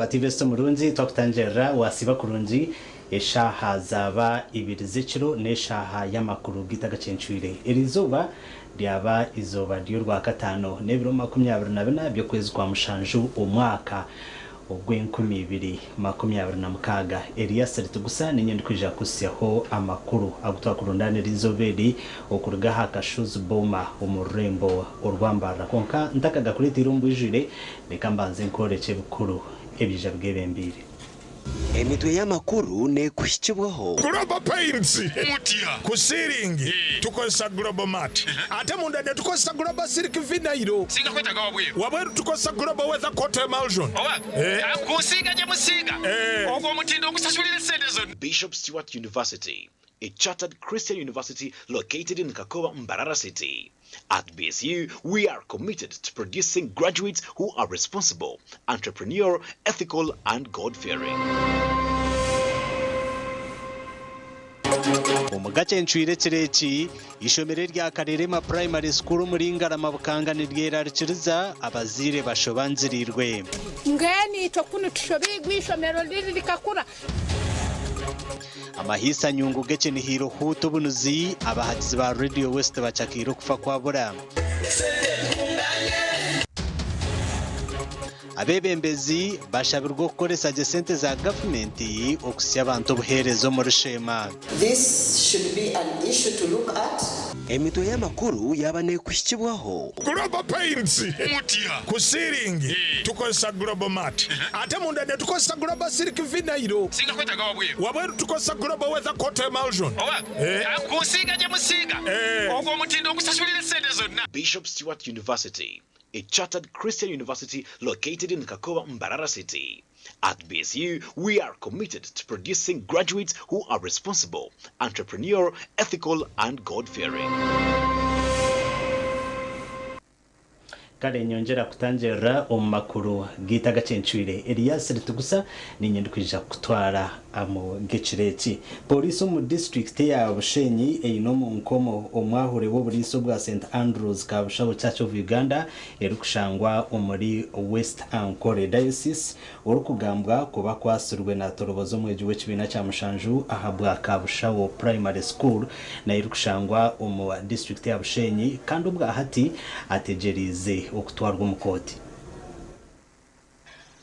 Tivesta Murunzi Toktanjera wasiba kurunji eshaha zaba ibiri z'ikiro n'eshaha y'amakuru gitagacencwire irizuba ryaba izoba ry'urwa katano n'ebiro 24 byo kwezi kwa mushanju umwaka ogw'Enkumi-2026 Elias Rutugusa n'inyandiko kusiyaho amakuru agutwakurundane rizoberi okuruga hakashuzu boma umurembo urwambara konka ntakaga kuri tirumbu ijire nekambanze nkoreke bukuru ebija bwebembire emitwe y'amakuru ne kushibwaho Global Paints mutia kusiringi tukosa Global Mat ate munda ne tukosa Global Silk Vinyl singa kwetaga wabweru tukosa Global Weather Coat Emulsion kusiga je musiga ogwo mutindo okusasulira sente zonna. Bishop Stewart University, a chartered Christian university located in Kakowa, Mbarara City. At BSU, we are committed to producing graduates who are responsible, entrepreneurial, ethical, and God-fearing. Omugacencwire kireki ishomere rya Karerema Primary School muri Ngarama Bukanga niryerakiriza abazire bashobanzirirwe ngeni tokunu tushobigwa ishomero riri likakura amahisa nyungu gece ni hiro HUUTA OBUNUZI abahagizi ba Radio West bacakiro kufa kwabura abebembezi bashabirwa gukoresa AGACENT za government okusya abantu buherezo mu rushema. This should be an issue to look at. emitwe y'amakuru yabane kushibwaho Global Paints mutia kusiringi tukosa Global Mat ate munda ne tukosa Global Silk Vinyl singa kwetaga wabweru tukosa Global Weather Coat Emulsion kusiga je musiga ogwo mutindo okusasulira sente zonna. Bishop Stewart University, a chartered Christian university located in Kakowa, Mbarara City. At BSU, we are committed to producing graduates who are responsible, entrepreneurial, ethical, and God-fearing. Kare nyongera kutanjera omakuru gitagacencwire Elias Rutugusa n'inyandiko kutwara amo gecireki polisi mu district ya Bushenyi eyino mu nkomo omwahure wo buriso bwa St Andrews kabushaho Church of Uganda erukushangwa omuri West Ankole Diocese urukugambwa kuba kwasurwe na torobozo mu ejuwe kibina cya mushanju ahabwa kabushaho Primary School na erukushangwa omu district ya Bushenyi kandi ubwa hati ategerize okutwarwa umukoti.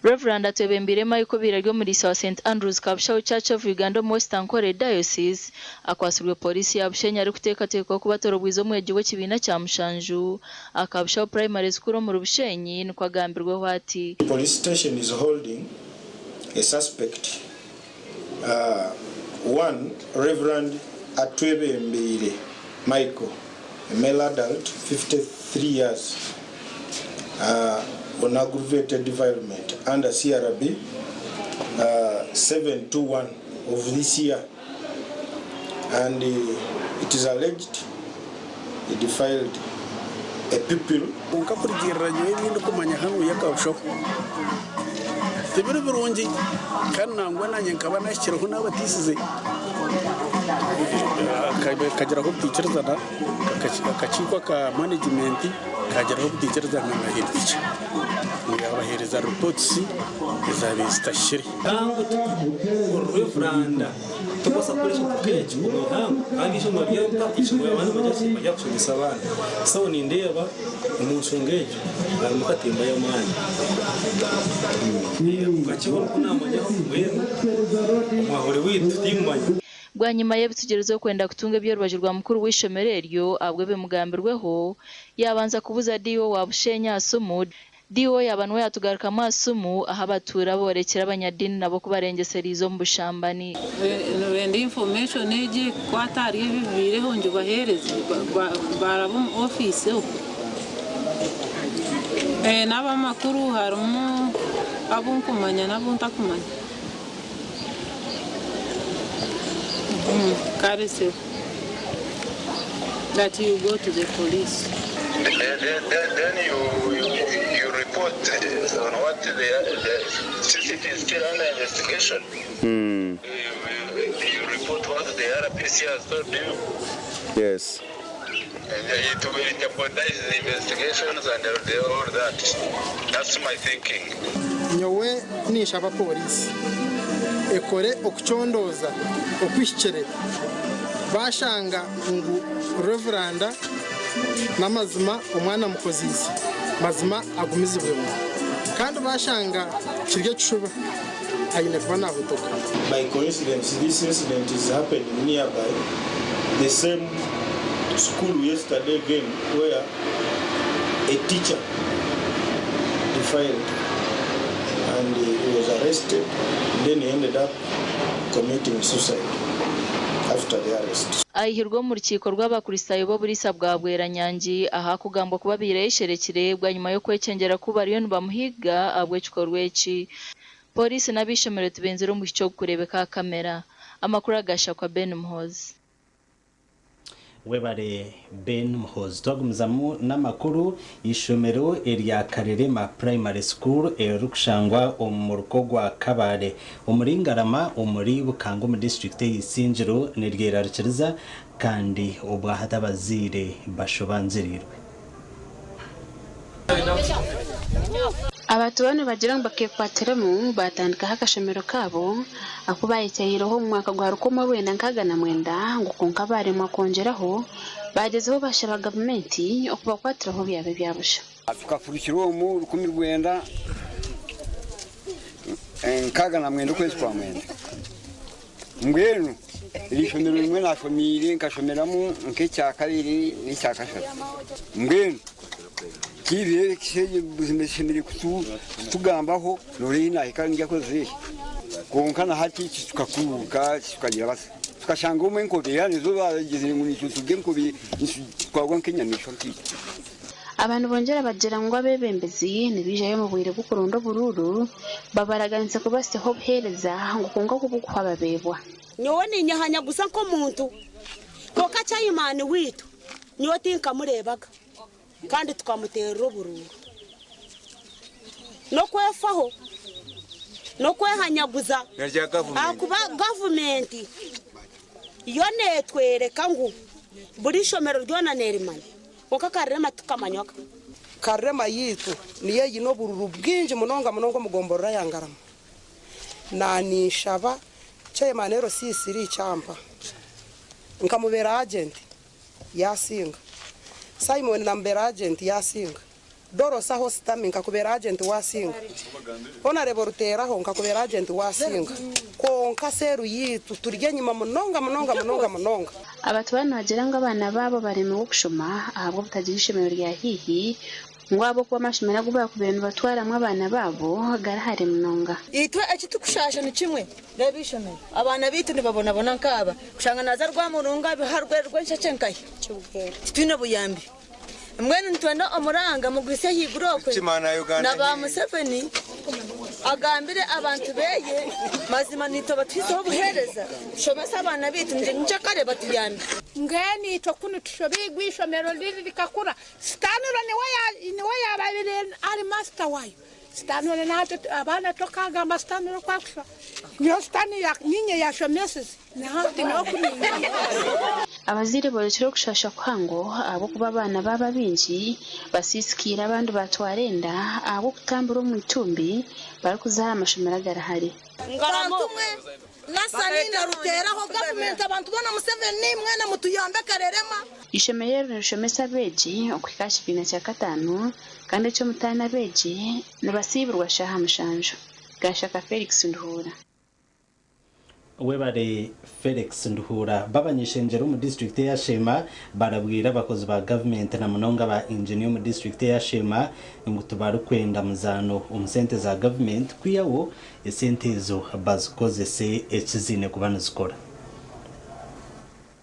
Reverend Atebembire Michael Biraryo muri St Andrews Kabushaho Church of Uganda mu West Ankole Diocese akwasirwe polisi ya Bushenyi ari kuteka kubatoro bwizo mu ejuwe kibina cya mushanju akabushaho Primary School mu Bushenyi nikwagambirwe ati police station is holding a suspect one Reverend Atebembire Michael, a male adult 53 years on aggravated defilement under CRB 721 of this year, and it is alleged he defiled a pupil. Tebere birungi kana ngwana nyankaba nashyiraho n'abatisize kageraho teachers da kachikwa ka management kageraho teachers da ngahirije ngabahereza reports izabistashiri tangu Reverend tukosa polisi kukeje mu hangu angisho Maria mtakisho abantu bajya kusomesa abana sawo ni ndeba umushongeje mukatemba y'amani ukakibona kunamanya wenu mwahore witu timanya Gwa nyuma y'ebitugerezo kwenda kutunga byorwajirwa mukuru w'ishomereryo abwe bemugambirweho yabanza kubuza diwo wa Bushenya Asumud Diwo yabanwe yatugaruka amasumu aho abatura borekera abanyadini nabo kubarengesera izo mu bushambani. Wenda information igi kwatari bivireho nje bahereze barabo office naba makuru harimo abunkumanya nabuntakumanya karese that you go to the police. Then you report on what the CCTV is still under investigation. You report what the RPC has told you. Yes. And it will jeopardize the investigations and all that. That's my thinking. Nyowe nishaba polisi ekore okuchondoza okwishikire bashanga ngu reveranda namazima omwana mukozizi mazima agumizibwe kandi bashanga kirye kishuba ayine kuba nabutoka. By coincidence, this incident is happening nearby the same school yesterday again where a teacher defiled and he was arrested. Then he ended up committing suicide after the arrest. Ayihirwa mu rukiko rw'abakuristayo bo burisa bwa Bweranyangi aha kugambwa kuba biresherekire bwa nyuma yo kwekengera kuba ariyo bamuhiga abweciko rweki. Polisi nabishomere tubenzero mu cyo kurebeka kamera. Amakuru agasha kwa Ben Muhozi. Webare Ben Muhozi twagumizamu n'amakuru ishomero erya Karerema Primary School erukushangwa omuruko gwa Kabare umuringarama umuri Bukango mu district y'Isinjiro nergerarikiriza kandi obwahata bazire bashobanzirirwe. Abantu bane bagira ngo bakekwateremu batandika hakashemero kabo akubayiteyiroho mu mwaka gwa rukoma wenda nkagana mwenda ngo konka baremwa kongeraho bagezeho bashabaga government okubakwatiraho byabe byabusha tukafurikira mu rukumi rwenda nkagana mwenda kwezi kwa mwenda mbwenu irishomero rimwe nashomire nkashomeramo nk'icya kabiri n'icya kashatu mbwenu kibire kiseye buzimeshimire kutugambaho nore inahika ngiyakoze konkana hati tukakuruka tukagira base tukashanga umwe nkobera nizo bageze mu nicyo tugenkobi twagwa nk'inyanisho nkiki. Abantu bongera bagira ngo abebembezi nibijaye mu bwire bukurundo bururu babaraganze kubase ho buhereza ngo konga kubukwa babebwa nyowe ni nyahanya gusa ko muntu ko kacayimani witu nyo tinka murebaga kandi tukamutera bururu no kwefaho no kwehanyaguza akuba government yo netwereka ngo buri shomero ryona nerimanye oka Karema tukamanyoka Karema yitu niye yino bururu bwinji munonga mugomborora yangarama nani shaba chayemanero sisiri champa nkamubera agent yasinga Simon nambera agent yasinga Doro saho stami nkakubera agent wasinga Honorable Ruteraho nkakubera agent wasinga konka seru yitu turye nyuma munonga abantu bana bagira ngo abana babo bari mu gushoma ahabwo butagira ishemero rya hihi ngwabo kwa mashimera guba ku bintu batwaramwe abana babo garahari munonga itwe ekitukushasha ni kimwe rebishomero abana bitu nibabona nkaba kushanga naza rwa murunga biharwe rwenshachenkaye twino buyambi mwene ntwenda omuranga mugwise higurokwe na ba Museveni agambire abantu beye mazima nito batwiseho buhereza shomesa abana bitu nje kare batuyambi ngeni to kunu tushobigwisho mero lirikakura stanura ni waya ababire ari master wayo stanura na abana tokaga mastanura kwakusha niyo stani ya ninye ya shomeses na handi no kuninga abazire borekero kushasha kwango abo kuba abana baba binji basisikira abandi batwarenda abo kutambura mu itumbi bari kuzaha amashomera garahari ngaramwe nasanina ruteraho government abantu bona Museveni mwene mutuyambe Karerema ishomero rishomesa beji okwikashi bina cya katanu kandi cyo mutana beji nabasibirwa shaha mushanjo gashaka Felix Nduhura webare Felix Nduhura babanyishengero mu district ya Shema barabwira abakozi ba government na munonga ba engineer mu district ya Shema ngo tubarukwenda muzano umusente za government kwiyawo esente zo bazikozese ekizine kubana zikora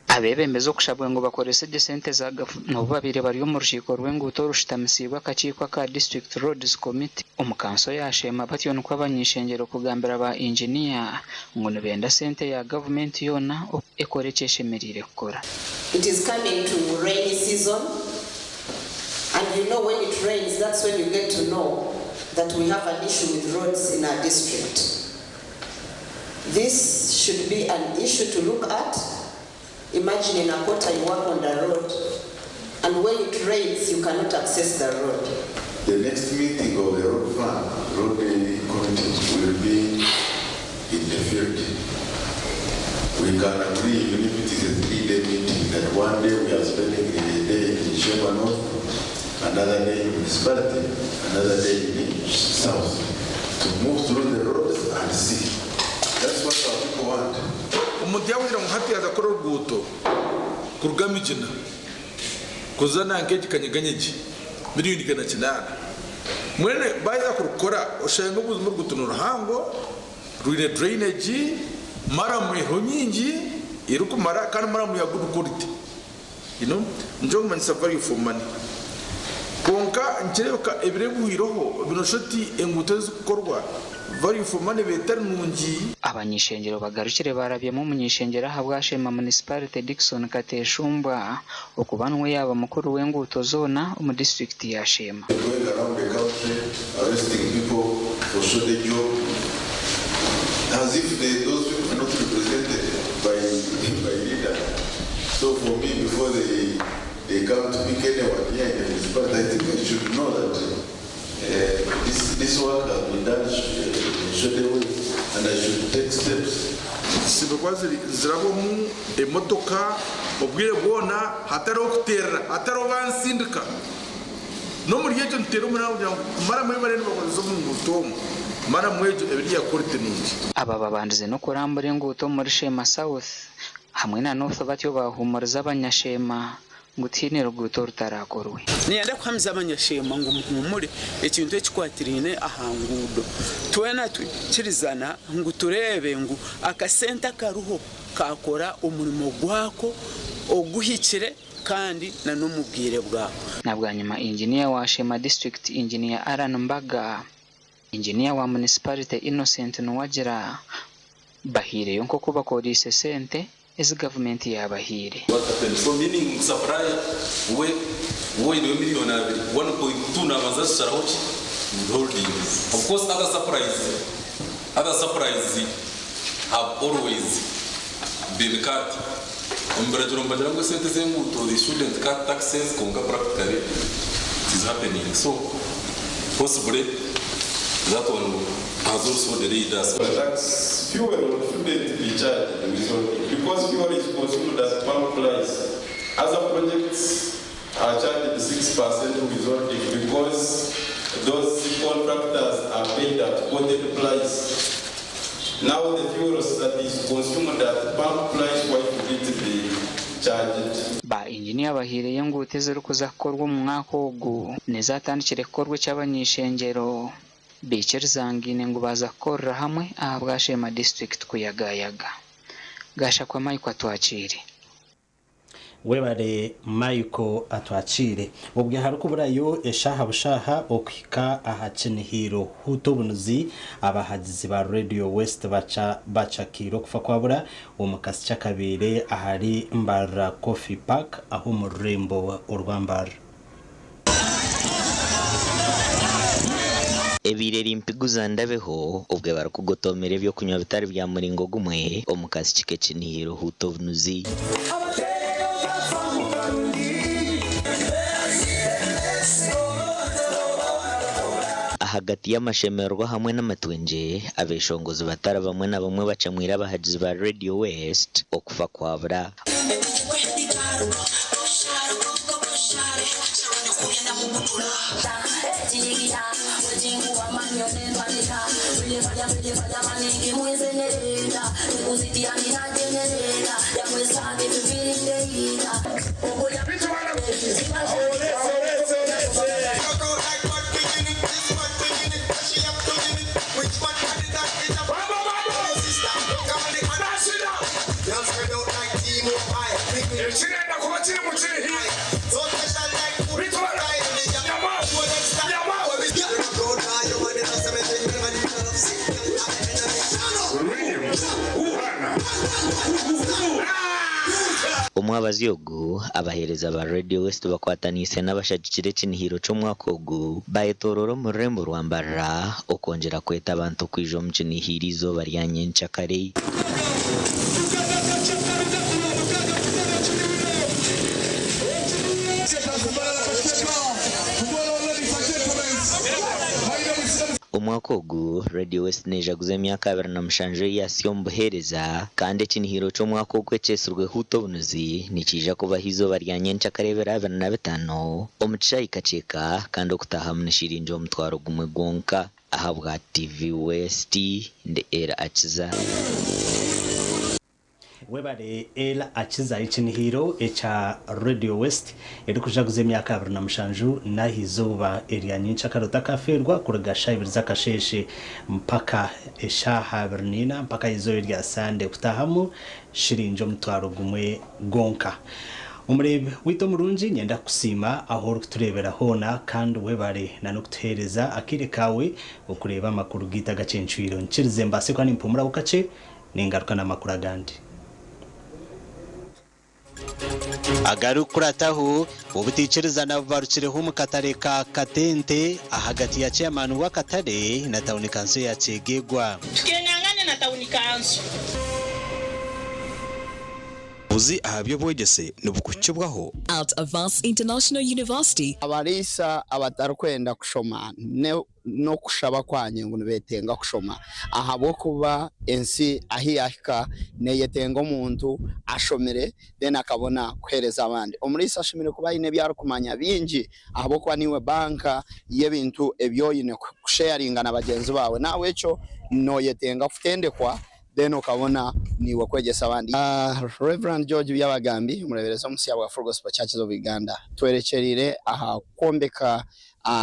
abebemeza okushabwa ngo bakorese desente za no babire bari mu rushiko rw'enguto rushitamisibwa akacikwa ka district roads committee umukanso yashema batyo nuko abanyishengero kugambira ba engineer ngo nibenda sente ya government yona ekorekeshemerire kukora. It is coming to rainy season, and you know when it rains, that's when you get to know that we have an issue with roads in our district. This should be an issue to look at. Imagine in a quarter you work on the road, and when it rains, you cannot access the road. The next meeting of the road fund, road committee will be in the field. We can agree, even if it is a 3-day meeting, that one day we are spending a day in Shema North, another day in municipality, another day in South, to move through the roads and see. That's what our people want. Umudiyawira muhati azakora urwuto kurugamijina kuzana ngeji kanyeganyeji miliyoni kana kinana mwene baza kurukora oshenga ubuzima rw'utuntu ruhango rwine drainage mara mweho nyingi irukumara kandi mara muyagudu quality njo manisa value for money konka nkirebuka ebirebuhiroho binoshoti enguto zikorwa value for money beternungi. Abanyishengero bagarukire barabyemo munyishengero habwashema municipality Dickson Kateshumba okubanwe yaba mukuru w'enguto zona mu district ya Shema. Going around the country arresting people for shortage job as if those people are not represented by leader. So for me, before they come to pick anyone here in the municipality, I think I should know that this work has been done straight away, and I should take steps. Sibakwazi zirabomu emotoka obwire bwona hataro kutera hataro bansindika no muri yejo ntero muraho mara mwe barene bakoze mu ngutomo mara mwejo ebiri yakorite nungi. Aba babandize no kurambura enguto muri Shema South hamwe na North batyo bahumuriza abanyashema ngutine ruguto rutarakorwe. Niyenda kwamza abanyashema ngo muhumure ekintu ekikwatirine ahangudo twena tukirizana ngo turebe ngo akasenta karuho kakora umurimo gwako oguhikire kandi na numubwire bwawe. Nabwanyuma engineer wa Shema district engineer Aran Mbaga engineer wa municipality Innocent Nwagira bahire yonko kuba kodise sente as government yabahire. What happened? So meaning supply we in $1 million 1.2 na mazasa sarahochi holding. Of course other supplies have always been cut. Mbarajumbajrango sente zenguto they shouldn't cut taxes konga practically it is happening. So possibly that one has also the leaders. Tax fuel shouldn't be charged because fuel is consumed as palm price. Other projects are charged 6% withholding because those contractors are paid at quoted price. Now the fuel that is consumed at palm price, why should it be charged? Ba engineer bahire yenguto zirukuzakorwa mu mwaka ogu nezatandikire korwe cy'abanyishengero bikirizangine ngo bazakorera hamwe ahabwa Shema district kuyagayaga gasha kwa Mike atwakire webare Mike atwakire ubwe haruko burayo eshaha bushaha okika ahacenihiro HUUTA OBUNUZI abahagizi ba Radio West baca kiro kufa kwabura umukasi cyakabire ahari Mbara Coffee Park aho mu Rembo urwambara. Ebireri mpiguza ndabeho ubwe barakugotomera byo kunywa bitari bya muringo gumwe omukasi cikecinihiro HUUTA OBUNUZI. Hagati y'amashemerwa hamwe n'amatwenje abeshongozi batara bamwe na bamwe bacamwira abahagizi ba Radio West okufa kwabura. Omwabazi ogu abahereza ba Radio West bakwatanise n'abashagikire kinihiro cy'umwaka ogu bayetororo mu rurembo rwa Mbarara okongera kweta abantu kwija mu kinihirizo baryanye nchakare. Omwaka ogu Radio West nejaguze emyaka 27 yasiyo mbuhereza kandi ekinihiro cy'omwaka ogu ekyesirwe HUUTA OBUNUZI nikija kubahizo baryanye nchakarebera 25 omukichayi kacheka kandi okutaha munishirinjo omutwaro gumwe gwonka ahabwa TV West nde era akiza webare ela akiza ikinihiro echa Radio West erikujaguze emyaka 27 nahizoba eryanyincha karota kaferwa kurugasha ibiriza kasheshe mpaka eshaha bernina mpaka izo erya sande kutahamu shirinjo mutwaro gumwe gonka umurebe wito murunji nyenda kusima aho turebera hona kandi webare nanukutereza akire kawe okureba amakuru gita gacencwiro nkirize mbase kwa nimpumura bukace ningaruka namakuru agandi agarukurataho ubuticereza nabarukireho mu katare ka Katente ahagati ya chairman wa Katare na tauni kanso ya Chegegwa tukenyangane na tauni kanso uzi ahabyo bwegese nubukukibwaho at Avance International University abarisa abatarukwenda kushoma no kushaba kwanye ngo betenga kushoma ahabo kuba ensi ahiyaka neyetenga umuntu ashomere then akabona kwereza abandi omurisa ashomere kuba ine byaro kumanya bingi ahabo kwa niwe banka y'ebintu ebyoyine kusharinga na bagenzi bawe nawe echo noyetenga kutendekwa then ukabona niwe kwegesa abandi. Reverend George Byabagambi umurebereza umusiya wa Full Gospel Churches of Uganda twerekerire aha kombeka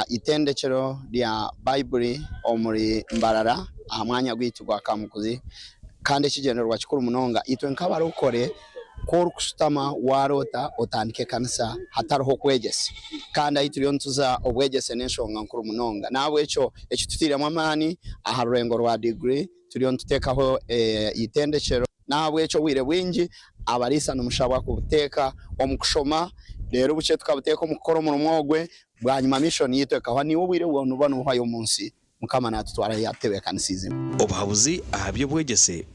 itendekero lya Bible omuri Mbarara amwanya gwitugwa Kamukuzi kandi kigenerwa kikuru munonga itwe nkabari ukore ko kusutama warota otandike kanisa hatariho kwegese kandi ayitiriyo ntuza obwegese n'enshonga nkuru munonga nawe echo tutiramo amani aha rurengo rwa degree turiyo ntutekaho itendekero nawe echo wire bwingi abarisa n'umushabwa kubuteka omukushoma rero buce tukabuteka omukoro mu rumwogwe bwanyuma mission yitekaho ni wubire wona ubona uhayo munsi mukama natutwara yatewe kanisize obuhabuzi ahabyo bwegese.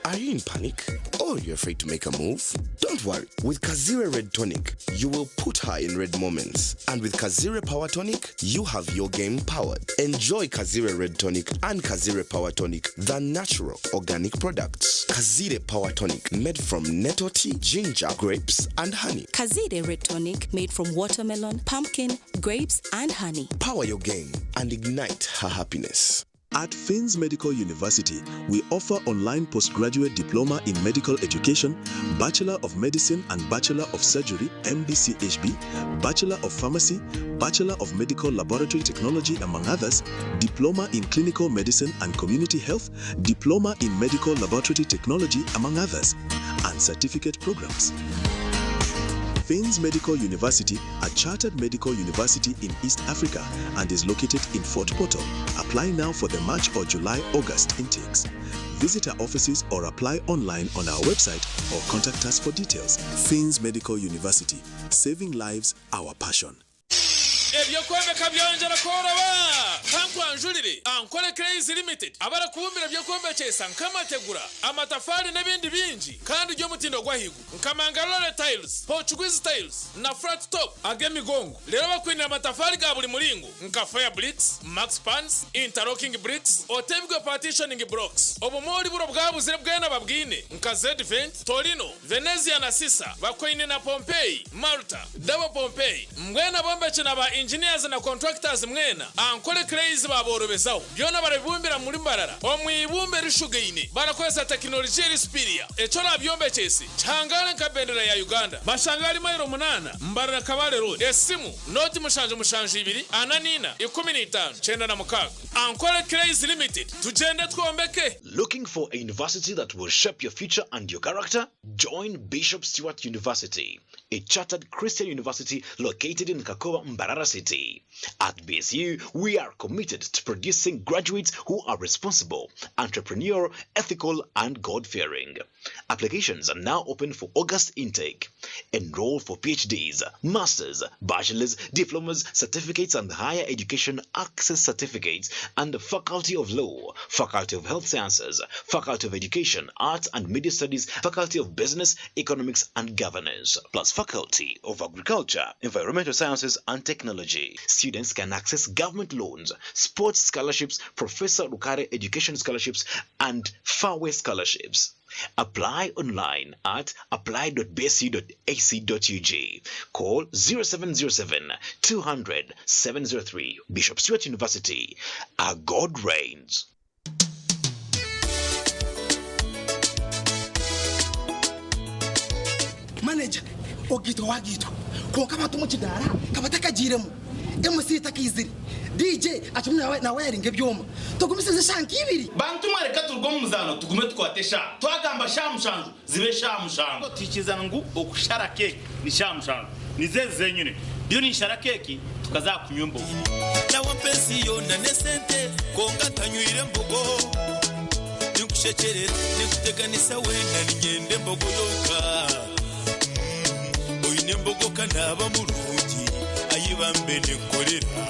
Are you in panic? Or you're afraid to make a move? Don't worry. With Kazire Red Tonic, you will put her in red moments. And with Kazire Power Tonic, you have your game powered. Enjoy Kazire Red Tonic and Kazire Power Tonic, the natural organic products. Kazire Power Tonic, made from nettle tea, ginger, grapes, and honey. Kazire Red Tonic, made from watermelon, pumpkin, grapes, and honey. Power your game and ignite her happiness. At Fins Medical University, we offer online postgraduate diploma in medical education, Bachelor of Medicine and Bachelor of Surgery, MBCHB, Bachelor of Pharmacy, Bachelor of Medical Laboratory Technology, among others, Diploma in Clinical Medicine and Community Health, Diploma in Medical Laboratory Technology, among others, and certificate programs. Fins Medical University, a chartered medical university in East Africa and is located in Fort Portal. Apply now for the March or July-August intakes. Visit our offices or apply online on our website or contact us for details. Fins Medical University, saving lives, our passion. Ebyo kwemeka byongera koroba kankwa ubujurire ankore crazy limited abara kubumbira byo kombekesa nkamategura amatafari n'ibindi binji kandi ryo mutindo gwahigu nkamangalore tiles Portuguese tiles na flat top agemigongo rero bakwinira amatafari ga buri muringo nka fire bricks max pans interlocking bricks otebwe partitioning blocks obumori buro bwabuzire bwena babwine nka Z-Vent Torino Venezia na Sisa bakwine na Pompeii Malta Double Pompeii mwena bombeche na ba engineers na contractors mwena ankole crazy baborobezaho byona barabibumbira muri mbarara omwibumbe rishugeine barakwesa technology rispiria echo nabyombeche changale nkabendera ya Uganda bashangali mayiro 8 mbarara kabale road esimu noti mushanje 2 ananina 15 chenda na mukaga ankole crazy limited tujende twombeke. Looking for a university that will shape your future and your character? Join Bishop Stewart University, a chartered Christian university located in Kakowa, Mbarara City. At BSU, we are committed to producing graduates who are responsible, entrepreneurial, ethical, and God-fearing. Applications are now open for August intake. Enroll for PhDs, Masters, Bachelors, Diplomas, Certificates, and Higher Education Access Certificates, and the Faculty of Law, Faculty of Health Sciences, Faculty of Education, Arts and Media Studies, Faculty of Business, Economics, and Governance, plus Faculty of Agriculture, Environmental Sciences, and Technology. Students can access government loans, sports scholarships, Professor Rukare Education Scholarships, and Farway Scholarships. Apply online at apply.bsu.ac.ug. Call 0707 200 703. Bishop Stewart University. Our God reigns. Manager, ogito wagito. Konka batu mu kidara, kabataka jiremu. MC takiziri. DJ atumwe na wiring ebyoma. Tugumisize shanki ibiri. Bantu mareka turgo muzano tugume twatesha. Twagamba shamushanju zibe shamushanju. Tikizana ngu okushara keke ni shamushanju. Nizeze nyine. Byo ni shara keke tukazakunyumbo. Na wapenzi yona nesente konga tanyuire mbogo. Nikushecherera nikuteganisa wenda nigende mbogoloka. Oyine mbogoka naba mulungi ayibambe nekorera.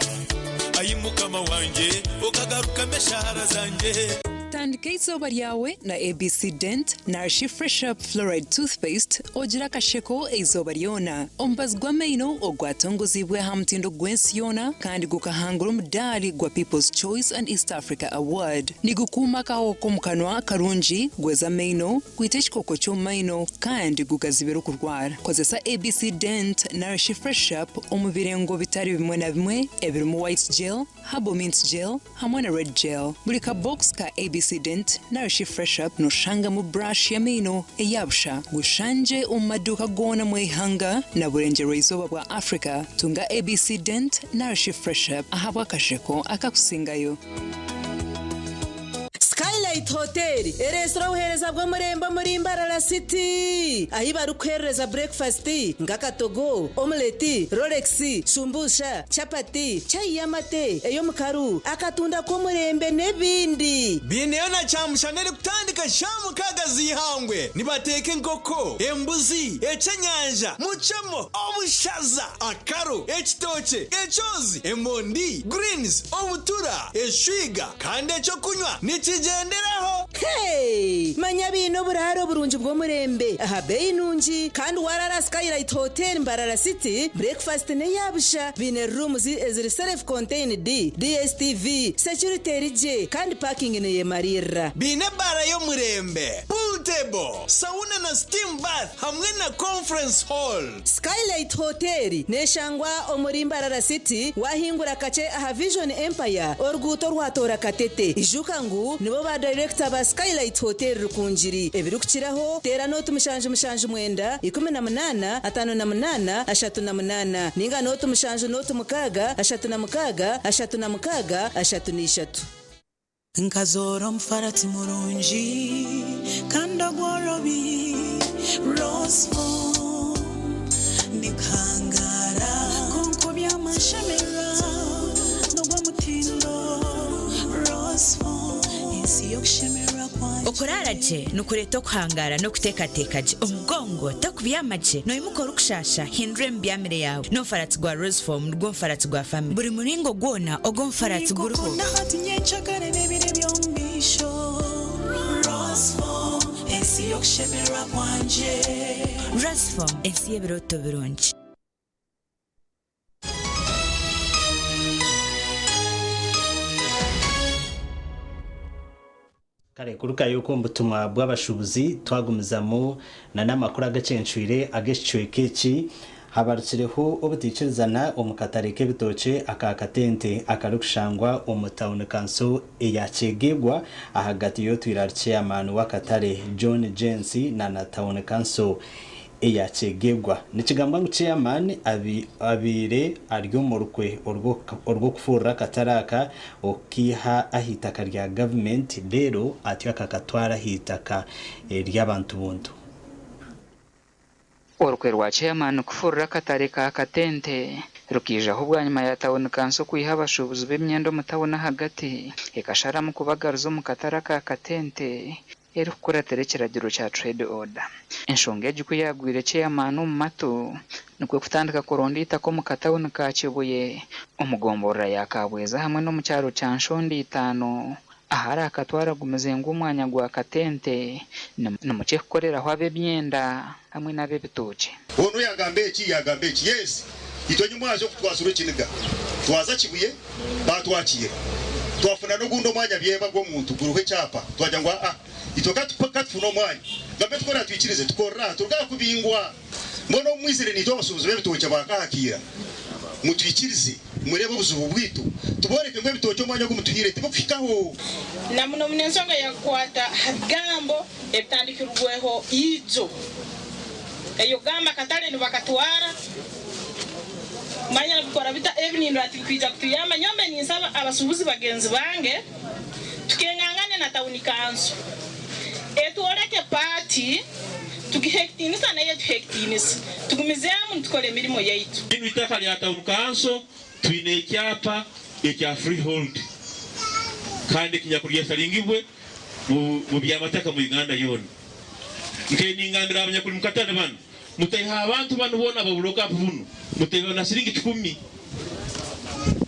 Ayimukama wanje okagaruka meshahara zanje. Tandika izuba ryawe na ABC Dent Nourish Fresh Up Fluoride Toothpaste ogira kasheko izuba ryona ombazgwa meino ogwatongozibwe hamtindo gwensi yona kandi gukahangura umudali gwa People's Choice and East Africa Award nigukuma kaho komukanwa karunji gweza meino kwiteshikoko cyo meino kandi gukazibero kurwara kozesa ABC Dent Nourish Fresh Up omubirengo bitari bimwe na bimwe ebirimo white gel, habo mint gel hamwe na red gel buri ka box ka ABC Dent Nourish Fresh Up no shanga mu brush ya meno eyabsha gushanje umaduka gona mwihanga na burengero izuba bwa Africa tunga ABC Dent Nourish Fresh Up ahabwa kasheko akakusingayo. Skylight Hotel restaurant uhereza bwo murembo muri Mbarara City ahi barukwereza breakfast ngakatogo omelette Rolex sumbusha chapati chai yamate eyo mukaru akatunda ko murembe nebindi bineyo na chamushanere kutandika shamu kagazi ihangwe nibateke nkoko embuzi echenyanja muchamo obushaza akaro ekitoche echozi emondi greens obutura eshwiga kandi echo kunywa nikigenderaho. Hey manya bino buraro burunji bwo murembe aha bei nunji kandi warara Skylight Hotel Mbarara City breakfast ne yabusha bine rooms eziri self contained DSTV security rije kandi parking ne yemarira bine bara yo murembe pool table sauna na steam bath hamwe na conference hall. Skylight Hotel neshangwa omuri Mbarara City wahingura kace aha Vision Empire orguto rwatora katete ijuka ngu nibo ba director ba Skylight Hotel rukunjiri ebirukiraho tera notu mushanje mwenda 18 58 38 ninga notu mushanje notu mukaga 36 nkazoro mfarati murunji kanda gworobi rosfo nikangara konko bya mashamera no gwa mutindo rosfo isi yokushemera kwanje okuraraje nukureto kuhangara no kutekatekaje omugongo takubiyamaje no imukora ukushasha hindure mbyamire yawe no farati gwa rose form rwo farati gwa family buri muringo gwona ogo farati guruho nahati nyenchakare nebire byombisho rose form esi yokshemera kwanje rose form esi yebiroto birungi. Kare kuruka yuko mbutumwa bw'abashubuzi twagumizamo na namakuru agacencwire ageshwekeki habarutsireho obutikirizana omukatareke bitoche akakatente akarukushangwa omutawuni kanso eyachegegwa ahagati yo twirarche amanu wakatare John Jensi na tawuni kanso eyachegegwa nikigamba chairman abire aryo murukwe orwo kufura kataraka okiha ahitaka rya government rero atyo akakatwara hitaka ry'abantu buntu orukwe rwa chairman kufura katareka katente rukija ahubwo nyuma ya tawuni kanso kwiha abashubuzi b'imyendo mutawuna hagati ekashara mu kubagaruzo mu kataraka katente eri kukora terekiragiro cha trade order enshonga egiku yagwire chairman mu mato nikwe kutandika korondita ko mu katawuni ka Kibuye omugombora yakabweza hamwe no mu cyaro cya Nshondi 5 ahari akatwara gumezenga umwanya gwa katente no mu cyekorera aho ab'imyenda hamwe n'ab'ebitoke ono yagambe iki yes itonye mwaje kutwasura kiniga twaza Kibuye batwakiye twafuna no gundo mwanya byeba go muntu guruhe cyapa twajya ngo itoka tupakatfuno mwanya gambe tukora twikirize tukora turga kubingwa mbono mwizire ni tosubuze bebitoke bakakira mutwikirize murebe ubuzubu bwitu tuboreke ngwe bitoke mwanya go mutuyire tibufikaho na muno munensonga yakwata hagambo ebitandikirweho izo eyo gamba katale nibakatwara manya bikora bita evening ati kwija kutuyama nyombe ni nsaba abasubuzi bagenzi bange tukengangane na tawuni kanso etuoreke party tukihektinisa na yetu hektinisa tugumizemu tukole emirimo yaitu inu itaka lya tawuni kanso twine icyapa ekya freehold kandi kinyakurya salingibwe mu byamataka mu Uganda yona nkeningandira abanyakuri mukatane bano mutaiha abantu bano bona babuloka buno mutaiha na siringi 10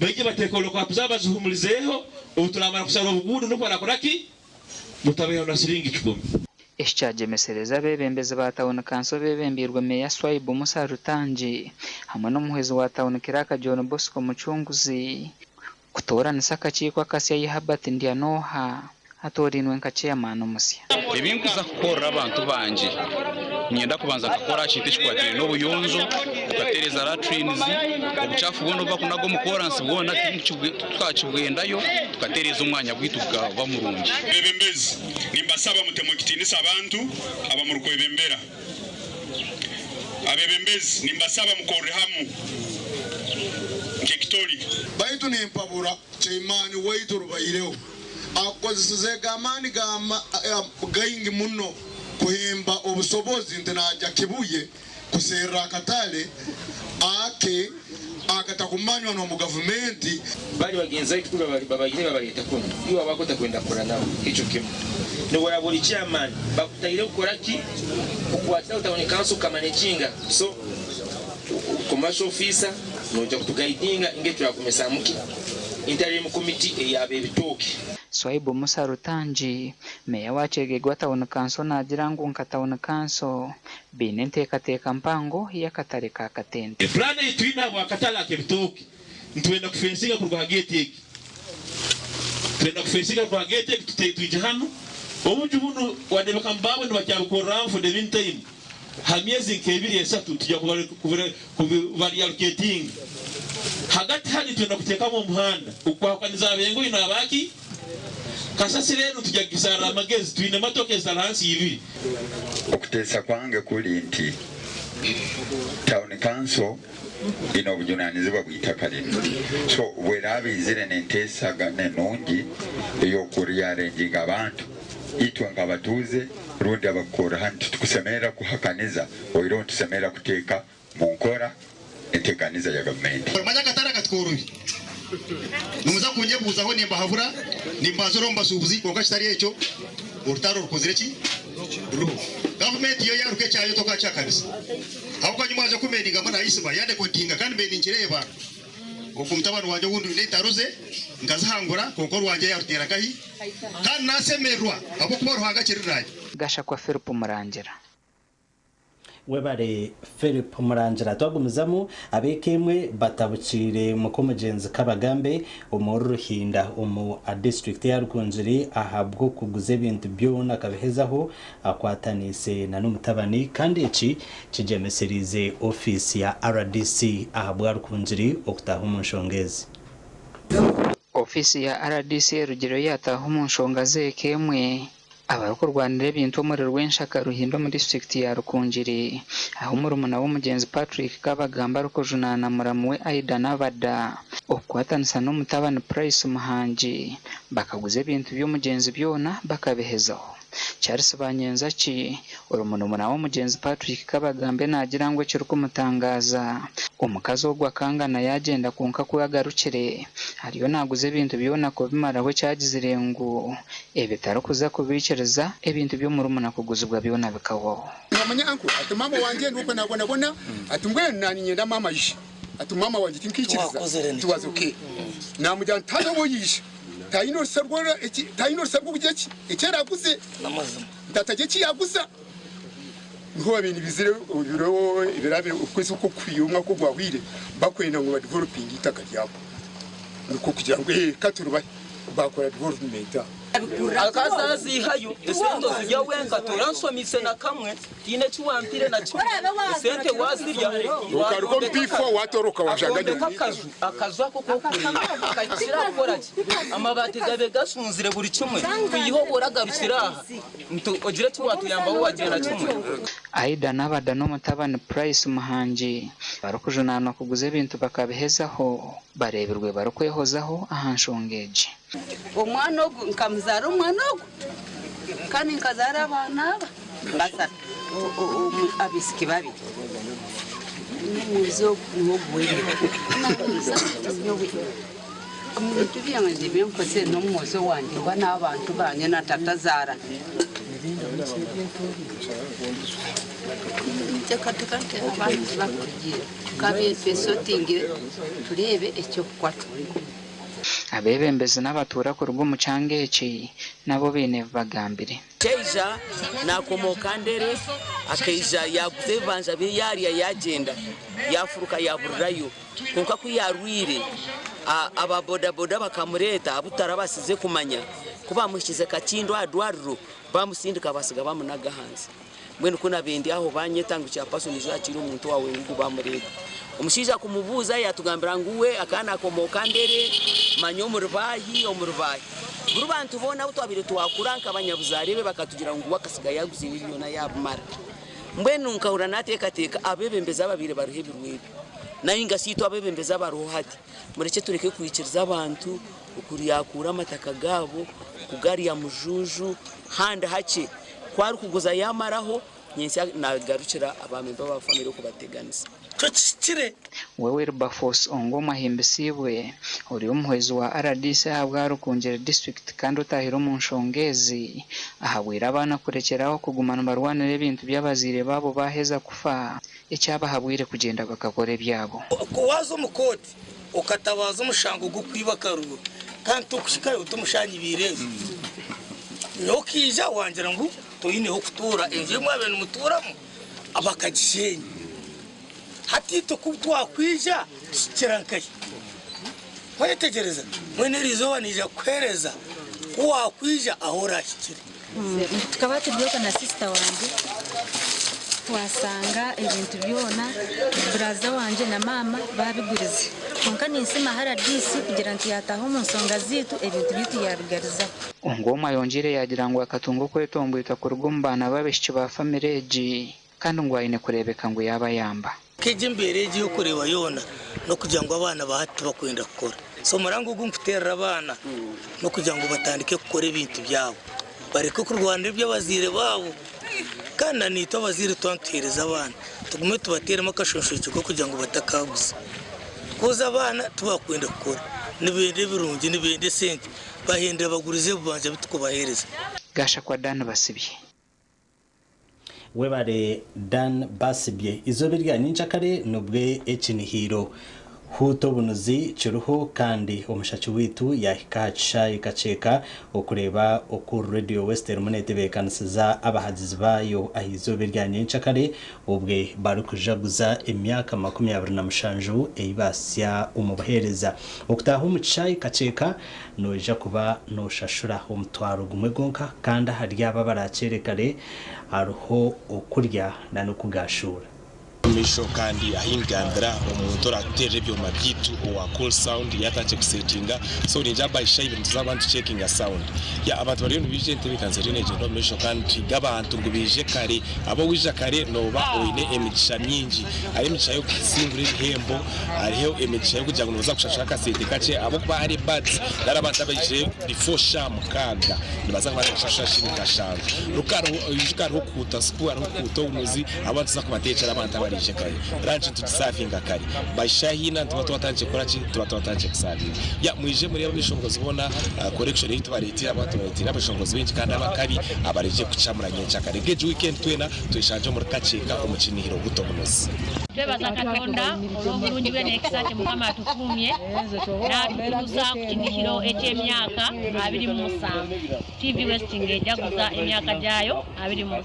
baje batekoloka apuzaba zuhumulizeho utulamara kusara obugudu no para koraki mutabeho na siringi 10 Eshchaje mesereza bebembeze ba tawuni kanso bebembirwe meya Swaibu Musa Rutangi hamwe no muhezi wa tawuni kiraka John Bosco Muchunguzi kutora nisaka chikwa kasi yihabati ndia noha hatorinwe nka chairman musya ebinkuza kukora abantu banje nyenda kubanza gukora kintu kikwatire n'obuyonzo ukatereza latrines obuchafu bono bakunago mu koransi bona tukakibwendayo tukatereza umwanya gwitu bwa murungi bebembezi nimbasaba mutemo kitinisa abantu abamurukwe bembera abebembezi nimbasaba mukore hamu kekitori baitu nimpabura chairman waitu rubayireho akozeseze gamani gaingi muno kuhimba obusobozi ntenaja Kibuye kusera katale ake akatakumanywa no mu government bali bagenza itukuba bali babayire babaleta kono iyo abakota kwenda kora nabo ico kimwe no wala buli chairman bakutaire ukora ki ukwata utawuni kanso kamanejinga so commercial officer noja kutugaidinga ingetu yakumesa muki interim committee yabe bitoke Swaibu Musa Rutangi meya wachegegwa tawuni kanso nagirangu nkatawuni kanso binentekateka mpango yakatareka katente plane itwina wakatala kebitoke ntwenda kufensinga kurwa gate eki twenda kufensinga kurwa gate eki tuje hano obuju buno wadebeka mbabo ni bacyabukora for the meantime hamiezi nkebiri esatu tujya kuvari allocating hagati hali twenda kutekamo umuhanda ukwakaniza abengo ino abaki kasasi rero tujya gisara amagezi twine matoke zaransi yibiri okutesa kwange kuli nti tawuni kanso ino bujunanizibwa bwitaka lino so bwerabizire nentesa nenungi eyokuriyarenginga abantu itwe ngabatuze rundi abakora hantu tukusemera kuhakaniza oiro tusemera kuteka munkora entekaniza ya government manya katara katikorubi numuza kunyebuzaho nimba havura nimba zoro mbasubuzi konka kitari echo urutaro rukozere ki ruhu government yo yaruke cyayo to kacha kabisa ahubwo nyuma aje kumeninga mana isima yande kontinga kandi meninjireba ukumtabana wanje wundi nitaruze ngazahangura kuko rwanje yarutera kahi kandi nasemerwa abo kuba ruhanga kiriraye gasha kwa Philip Murangira webare Philip Murangira twagumizamu abekemwe batabukire mukomugenzi kabagambe umuruhinda a district ya Rwunjiri ahabwo kuguze ibintu byona kabehezaho akwatanise na n'umutabani kandi iki kigemeserize office ya RDC ahabwa Rwunjiri okutaha umunshongezi ofisi ya RDC rugero yataho umunshonga zekemwe abarukurwanira ibintu muri rwenshaka ruhindo muri district ya Rukungiri aho murumuna w'umugenzi Patrick Kabagamba rukujunana muramwe Aida Nabada okwatanisa n'umutabani Price Muhanji bakaguze ibintu by'umugenzi byona bakabehezaho Charles Banyenza ki urumunumuna w'umugenzi Patrick Kabagambe nagira ngo kiruko mutangaza umukazi wo gwakangana yagenda kunka kuyagarukire hariyo naguze ibintu byona ko bimarawe cyagize rengu ebitaro kuza kubicereza ibintu byo murumuna kuguzubwa byona bikawo namanya anko ati mama wanje nuko nabona ati mbwe nani nyenda mama yishe ati mama wanje tinkikiriza tuwaze okay namujya ntano boyishe tayino sabwora iki tayino sabwo kujeki ekera guze namazima ndataje ki yaguza ngo abintu bizire ubiro ibirabe ukwese uko kwiyumwa ko gwahwire bakwenda ngo developing itaka ryabo nuko kugira ngo katuruba bakora development akazazi hayo isento zijya wenga turansomise na kamwe tine chiwampire na chi isente wazirya ukaruko before watoroka washaganye akazu ako kakira koraje amabati gabe gasunzire buri kimwe kuyihobora garukira mtu ogira cyo watuyamba wagera kimwe Aida Nabada no mutabani Price Muhanji barukujunana kuguze ibintu bakabihezaho bareberwe barukwehozaho ahanshongeje umwana nkamuzara umwana kandi nkazara abana basata abisiki babi muzo n'ubwenge umuntu byamaze bimfose no muzo wanje ngo n'abantu banye na tatazara Tekatokante abantu bakugiye kabese sotingire turebe icyo kwata abebembeze n'abatura ku rugo mucangeki nabo bene bagambire Keija nakomoka ndere akeija yaguze banja biyari yagenda yafuruka yaburirayo kunka kuyarwire ababoda boda bakamureta abutara basize kumanya kuba mushize kakindo adwarro bamusindika basiga bamunaga hanze mwene kuna bendi aho banyetanga cya pasonizo akiri umuntu wawe ngo bamureta umushija kumubuza yatugambira nguwe akana komoka ndere manyo murubayi omurubayi burubantu bona utwabire twakuranka abanyabuzarebe bakatugira ngo wakasiga yaguze miliyona yabumara mbwenu nkahura natekateka abebembeza babire baruhebirwe nayinga sito abebembeza baruhati mureke tureke kwikiriza abantu ukuri yakura amataka gabo kugari ya mujuju handa hake kwari kuguza yamaraho nyensi nagarukira abamemba ba family ko bateganisa Chire wewe Rubafos ongo mahimbisibwe uri umuhezi wa RDC ahabwa Rukungiri district kandi utahira umunshongezi ahabwira abana kurekeraho kugumana barwanire ibintu by'abazire babo baheza kufa icyaba habwire kugenda bakakore byabo kuwaza umukoti ukatabaza umushango gukwiba karugo kandi tukushikaye utumushanye bireze nokija wangira ngo toyineho kutura enje mwabene muturamo abakagishenye hatito kutwakwija kirankaye wetegereza mwene rizoba nije kwereza wakwija ahora kikiri tukabati byoka na sister wanjye wasanga ibintu byona braza wanje na mama babigurize konka nisima haradisi kugira ngo yataho umusonga zitu ibintu bitu yarugariza ngoma yongire yagira ngo akatungo kwetombuita ku rugombana babeshye ba famileji kandi ngo ayine kurebeka ngo yaba yamba keje mbere giye kureba yona no kugira ngo abana bahati bakwenda gukora so murango gumputera abana no kugira ngo batandike gukora ibintu byabo bareke kurwanira by'abazire babo kandi nito abazire twantereza abana tugume tubateremo akashonsho ko kugira ngo batakaguza kuza abana tubakwenda gukora nibende birungi nibende sente bahende bagurize bubanje bitukubahereza gasha kwa Dan Basibye webare Dan Basibye izobe rya nyinshakare nubwe ekinihiro HUUTA obunuzi kiruho kandi omushachi witu yahikacha ikacheka okureba oku Radio Western Munete bekanisiza abahazizi bayo ahizobe rya nyinshakare ubwe barukujaguza emyaka 27 eibasya umubahereza okutaho umuchayi kacheka noja kuba no shashura omutwaro gumwe gonka kandi hari aba baracerekare aruho okurya na no kugashura misho kandi ahingandira umuntu oratere byo mabyitu owa call sound yatache kusetinga so ninja by shy ibintu z'abantu checking a sound ya abantu bari bije ntebe kanzeri neje no misho kandi gabantu ngubije kare abo wije kare noba oine emigisha myinji ari emigisha yo kisingura ihembo ariho emigisha yo kujya kunoza kushashaka sete kace abo bari bad darabanta baje before sham kaga nibaza kubashasha shinika sham rukaro yujikaro kuta sport kuto unuzi abantu zakubatecera abantu barishekaye ranchi tudisafinga kare bashahina tubatwatanje korachi tubatwatanje kusafinga ya mwije muri abishongozi bona correction yitu baretira abantu baretira abishongozi benshi kandi abakabi abareje kucamuranye cyakare geje weekend twena tuyishanje muri kaceka umucinihiro gutomunozi twebaza katonda olw'obulungi bwe n'ekisa mukama atukumye n'atutuusa ku kinihiro eky'emyaka 27 TV West ng'ejaguza emyaka gyayo 27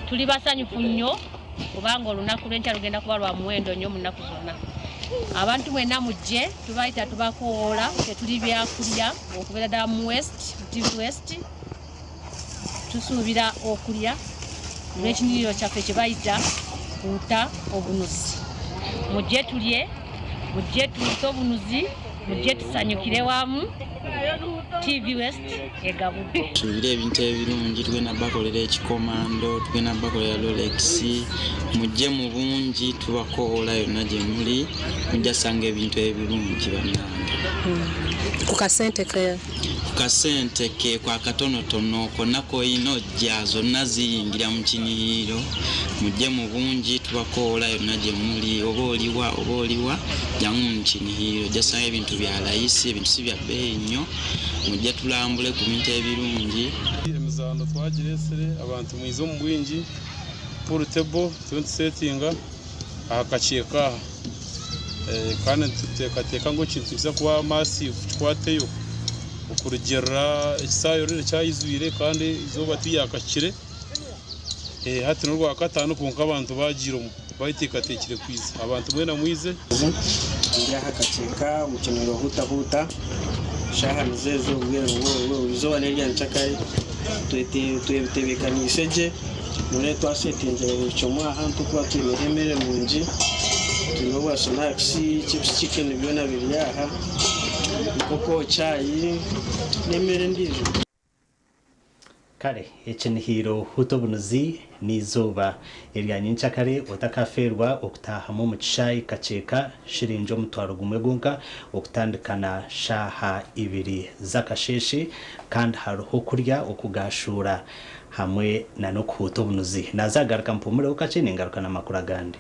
tuli basanyufu nnyo kubanga olunaku lw'enkya lugenda kuba lwa muwendo nnyo mu nnaku zonna abantu mwena mujje tubayita tubakoola tetuli byakulya okubeera ddala mu West TV West tusuubira okulya n'ekiniriro kyaffe kye bayita HUUTA obunuzi mujje tulye mujje tuwuute obunuzi mujje tusanyukire wamu TV West egabudde tubire ebintu ebirungi twena bakolera ekikomando twena bakolera Rolex mujje mu bungi tubakoola yonna gye muli mujja sanga ebintu ebirungi bannange ku kasente ke kwa katonotono konako ino jja zonna ziyingira mu kinihiro mujje mu bungi tubakoola yonna gye muli oba oliwa jangu mu kinihiro jasanga ebintu bya layisi ebintu si bya beeyi nnyo mujje tulambule ku bintu ebirungi emizando twagiresere abantu mwizo mu bwingi pool table 20 settinga akacheka kandi tutekateka ngo kintu kiza kuba massive twateyo okurugera isayo rire cyayizwire kandi izoba tuyakakire hati no rwa katanu kunka abantu bagiro bayitekatekire kwiza abantu mwena mwize njya hakacheka mukiniro HUUTA shaha mizezo bwira ngo izoba nerya nchakari twebekanisheje none twasetinze cyo mu ahantu kwa tubihemere munji tunoba snacks chips chicken byona biryaha koko chai nemere ndijo kare ekinihiro HUUTA obunuzi nizoba erya nyinshakare otakaferwa okutahamo mu kishayi kacheka shirinjo mutwaro gumwe gonka okutandikana shaha 2 zakasheshe kandi hariho kurya okugashura hamwe na no HUUTA obunuzi nazagaruka mpumure ukachene ngaruka na makuru agandi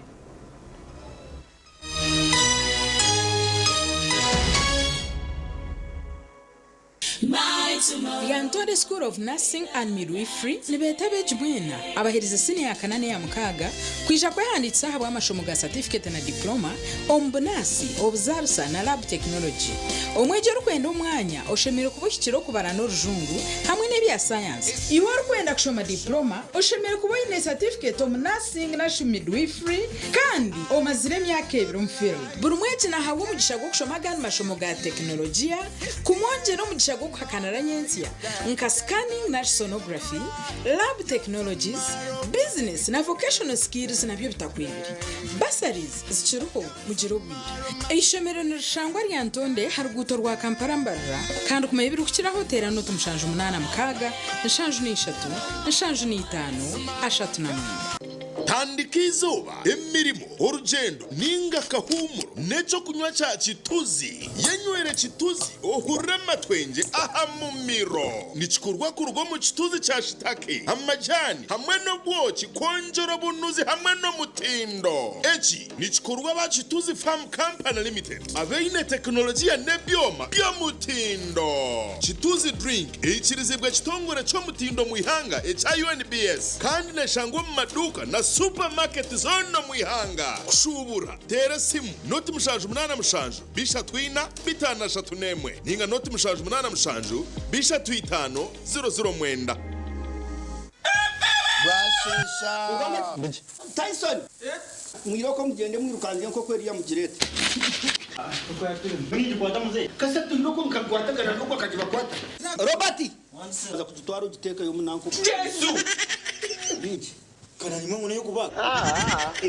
Yantore School of Nursing and Midwifery nibetabe jibwena abaheriza sini ya kanane ya mukaga kwisha kwehanditsa habwa amashomo ga certificate na diploma ombunasi obuzarusa na lab technology omwejero kwenda umwanya oshemere kubushyikiro kubara no rujungu hamwe n'ebya science iwe kwenda kushoma diploma oshemere kuboyine certificate of nursing na midwifery kandi omazire myaka 2 mu field buri mwezi na hawo mugisha go kushoma gan mashomo ga technology kumwongera mugisha go kuhakanara nyensia nka scanning na sonography lab technologies business na vocational skills na byo bitakwibiri basaries zichiruho mugirobwira ishomero nirishangwa ryantonde haruguto rwa Kampala mbarra kandi kuma ibiri kukiraho terano tumushanje 8 mukaga nshanje ni 3 nshanje ni 5 ashatu na 1 kwandika izuba imirimo urugendo ninga kahumuro neco kunywa ca kituzi yenywere kituzi ohure matwenge aha mumiro nikikorwa ku rugo mu kituzi ca shitake amajani hamwe no bwoki konjora bunuzi hamwe no mutindo eki nikikorwa ba kituzi farm company limited aveine teknolojia nebyoma bya mutindo kituzi drink ikirizibwa kitongore cyo mutindo mu ihanga HUNBS kandi neshangwa mu maduka na supermarket zono mu ihanga kushubura tera simu noti mushanju 8 bisha twina bitana shatunemwe ninga noti mushanju 8 bisha twitano 00 mwenda Bashisha Tyson mwiroko mugende mwirukanze nko kweri ya mugirete Mwingi kwata muzee kasatu ndoko mkagwata kana ndoko akajiba kwata Robert za kututwara ugiteka yo munanko Yesu Biji kana nimwe ngone yokubaga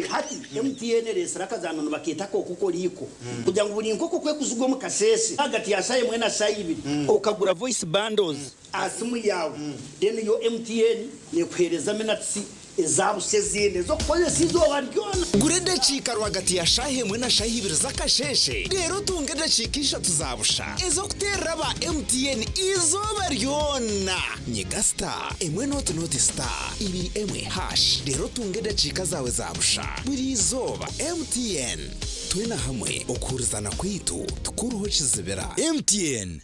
hati MTN resera kazanano baketa ko kuko liko kugira ngo buri nkoko kwe kuzugo mu kasese hagati ya saye mwena sayibi ukagura voice bundles asimu yawe then yo MTN ne kwereza minatsi ezabuse zinde zo koze sizoba ryona gurende chika rwagati ya shahe mwena shahi ibiri zakasheshe rero tungende chikisha tuzabusha ezo kuterera ba MTN izoba ryona nyega star emwe noti star ibi emwe hash rero tungende chika zawe zabusha buri izoba MTN twena hamwe okurizana kwitu tukuruho kizibera MTN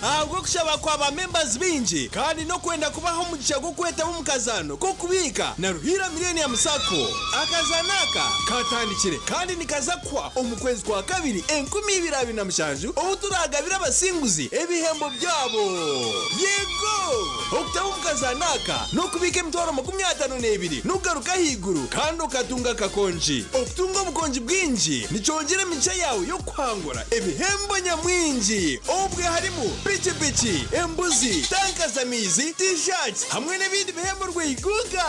ahubwo kushaba kwa ba members binji kandi no kwenda kubaho umugisha gwo kweta mu mukazano ko kubika na ruhira millennium sako akazanaka katandikire kandi nikazakwa omukwezi kwa kabiri 2027 obu turagabira abasinguzi ebihembo byabo yego okutamu mukazanaka no kubika emitwaro 52 nugaruka higuru kandi ukatunga kakonji okutunga obukonji bwinji nichongera micha yawe yo kwangura ebihembo nyamwinji obwe harimo pichi embuzi tanka zamizi t-shirts hamwe n'ibindi bihembo rwiguga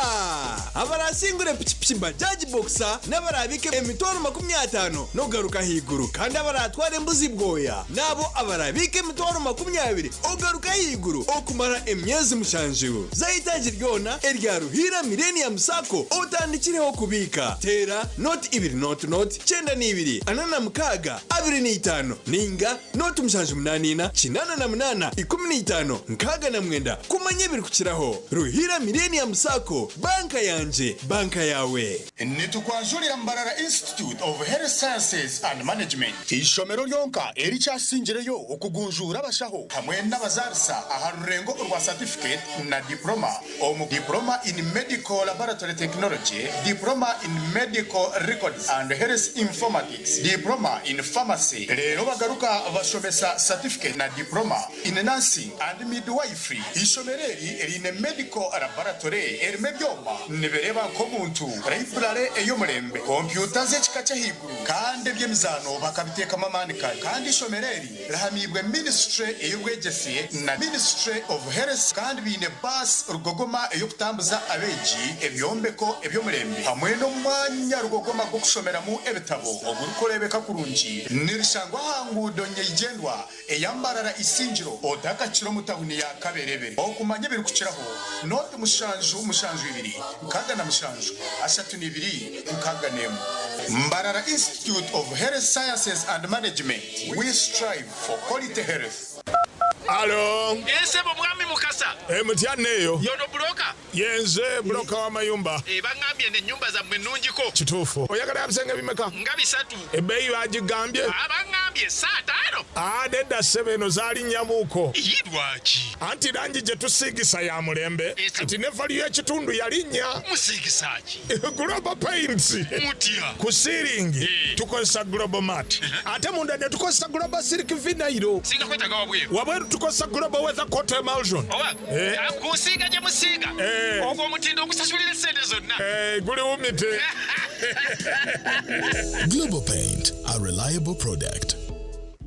abarasingure pichi bajaji boxer n'abarabike emitwaro 50 no garuka higuru kandi abaratwara embuzi bwoya nabo abarabike emitwaro 20 ogaruka higuru okumara emyezi mushanju zayitaji ryona erya ruhira millennium sako otandikireho kubika tera not 2 anana mukaga 25 ninga not mushanju 8 chinana na 8 15 nkaga na mwenda kumanye biri kukiraho ruhira millennium sako banka yanje banka yawe nitukwanjurira Mbarara Institute of Health Sciences and Management ishomero ryonka eri cyasingireyo okugunjura abashaho hamwe n'abazarisa aharurengo urwa certificate na diploma in medical laboratory technology, diploma in medical records and health informatics, diploma in pharmacy. Rero bagaruka bashomesa certificate na diploma in nursing and midwifery. Ishomereri erine medical laboratory erime byoma nibereba ko muntu library eyomurembe computer z'ekikacha higuru kandi byemizano bakabiteka mamanika kandi ishomereri rahamibwe ministry eyogwegesiye na ministry of health kandi bine bus rugogoma eyokutambuza abeji ebyombeko ebyomurembe hamwe no mwanya rugogoma go kushomeramo ebitabo ogurukorebeka kurungi nirishangwa hangudo nyegendwa eyambarara isingiro odaka kiro mutahuni ya kaberebe okumanye biri kukiraho note mushanju 2 kaga na mushanju 32 kaga nemu Mbarara Institute of Health Sciences and Management, we strive for quality health. Alo. Ese mwami mukasa. Mutianeyo. Yono broka. Yenze broka wa mayumba. Bangambye ne nyumba za mwenunjiko. Chitufu. Oyagala abisenge bimeka. Ngabisatu. Ebeyi bagigambye. Bangambye saa 5. Deda 7 zali nyamuko. Yidwachi. Anti rangi je tusigisa ya mulembe. Ati nefali ya chitundu yalinya. Musigisachi. Global Paints. Mutia. Kusiringi. Tukosa Global Mat. Ate munda ne tukosa Global Silk Vinyl. Singa kweta gawabwe. Wabweru tukosa Global Weather Coat Emulsion. Kusiga je musiga. Ogwo mutindo okusasulira sente zonna. Guli umite. Global Paint, a reliable product.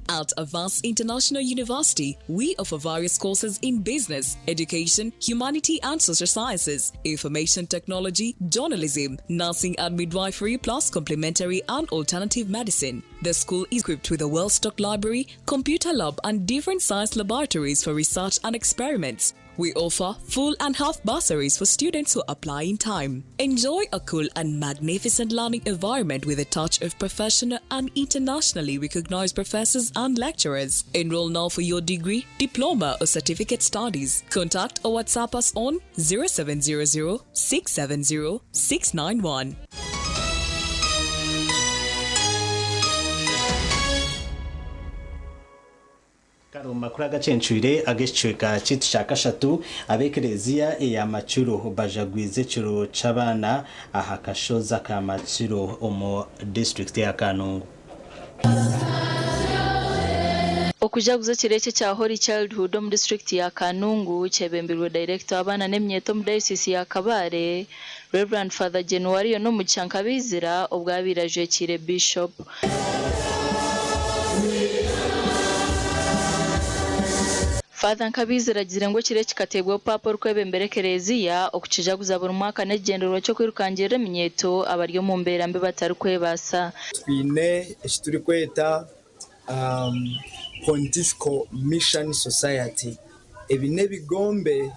At Avance International University, we offer various courses in business, education, humanity and social sciences, information technology, journalism, nursing and midwifery, plus complementary and alternative medicine. The school is equipped with a well-stocked library, computer lab and different science laboratories for research and experiments. We offer full and half bursaries for students who apply in time. Enjoy a cool and magnificent learning environment with a touch of professional and internationally recognized professors and lecturers. Enroll now for your degree, diploma or certificate studies. Contact or WhatsApp us on 0700 670 691. Makuru AGACENCWIRE agecweka citu ca kashatu abekereziya ya macuro bajagwize ciro cabana aha kashoza ka macuro omo district ya Kanungu. Okujaguza kireke cya Holy Childhood mu district ya Kanungu cebembirwe director abana nemyeto mu diocese ya Kabare Reverend Father January no mu Cyankabizira obwabiraje kire Bishop Father Nkabizira agire ngo kire kikatebwe papa rwebembere kereziya okukijaguza buri mwaka n'egendero cyo kwirukangira emyeto abaryo mu mbera mbe batari kwebasa twine ekituri kweta Pontifical Mission Society ebine bigombe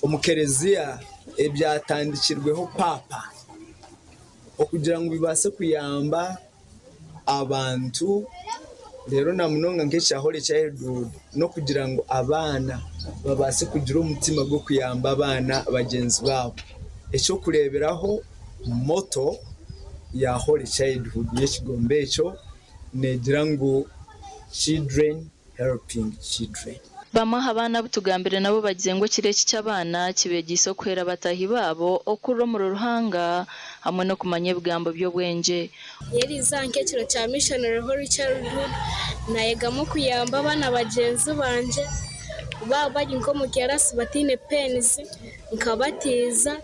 omukereziya ebyatandikirweho papa okugira ngo bibase kuyamba abantu rero namunonga nk'ecya Holy Childhood no kugira ngo abana babase kugira umutima gwo kuyamba abana bagenzi babo ecyo kureberaho moto ya Holy Childhood y'ekigombe cyo negira ngo children helping children. Bamaha abana butugambire nabo bagize ngo kireki cy'abana kibegiso kwera batahi babo okuro mu ruhanga hamwe no kumanye bwambo byo bwenje. Yeri zanke kiro cya Missionary Holy Childhood nayegamo kuyamba abana bagenzi banje bari nko mu kerasi batine pens nkabatiza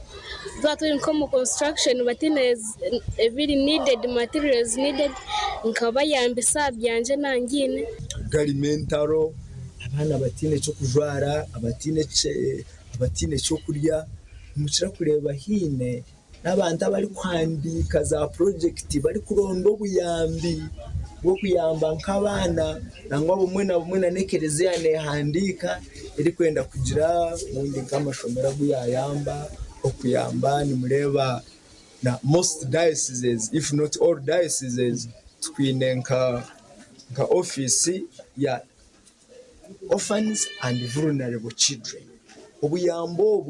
baturi nko mu construction batine every needed materials needed nkabayambisa byanje nangine galimentaro abana batine cyo kujwara abatine cyo kurya mukira kureba hine n'abantu abari kwandika za project bari kurondo buyambi bwo kuyamba nk'abana nangwa bumwe na bumwe na nekereziya nehandika iri kwenda kugira mundi nk'amashomera guyayamba okuyamba ni mureba na most dioceses if not all dioceses twine nka office ya orphans and vulnerable children obuyambo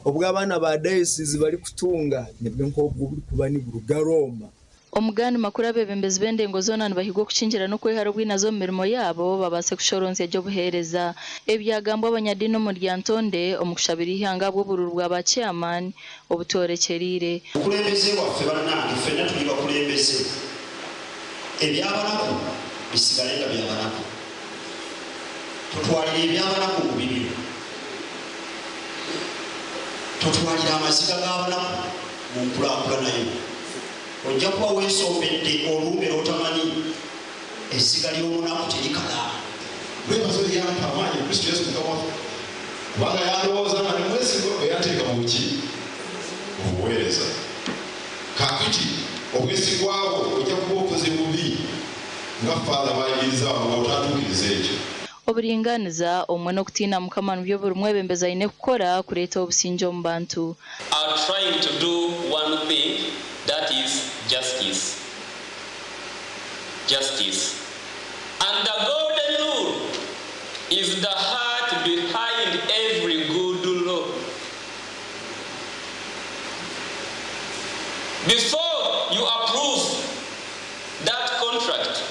obw'abana ba diocese bari kutunga nibwo nk'obwo buri kuba ni burugaroma omugani makuru abebembezi bendengo zona bahigo kucinjira no kwehara bwinazo mirimo yabo babase kushoronse byo buhereza ebyagambo abanyadino mu ryantonde omukushabiri ihanga bwo bururwa ba chairman obutorekerire kulembeze waffe banange fenna tuli bakulembeze ebyabanako bisigalenga byabanako tutwalira ebyabanako mu bibiro tutwalira amaziga g'abanako mu nkulakulanayo ojja kuba weesombedde olumbe lwotamanyi essiga ly'omunaku terikala lwebazo lyampa amaanyi kristo yesu mukama waffe kubanga yalowooza nga nemwesigwa eyateeka mu buki obuweereza kakati obwesigwawo ojja kuba okoze bubi nga faatha bayigiriza nga otatuukiriza ekyo oburinganiza omwe n'okutiina mukama mu byo buri mwebembezi ayine kukora kuleeta obusinjo mu bantu are trying to do one thing, that is justice. Justice. And the golden rule is the heart behind every good law. Before you approve that contract,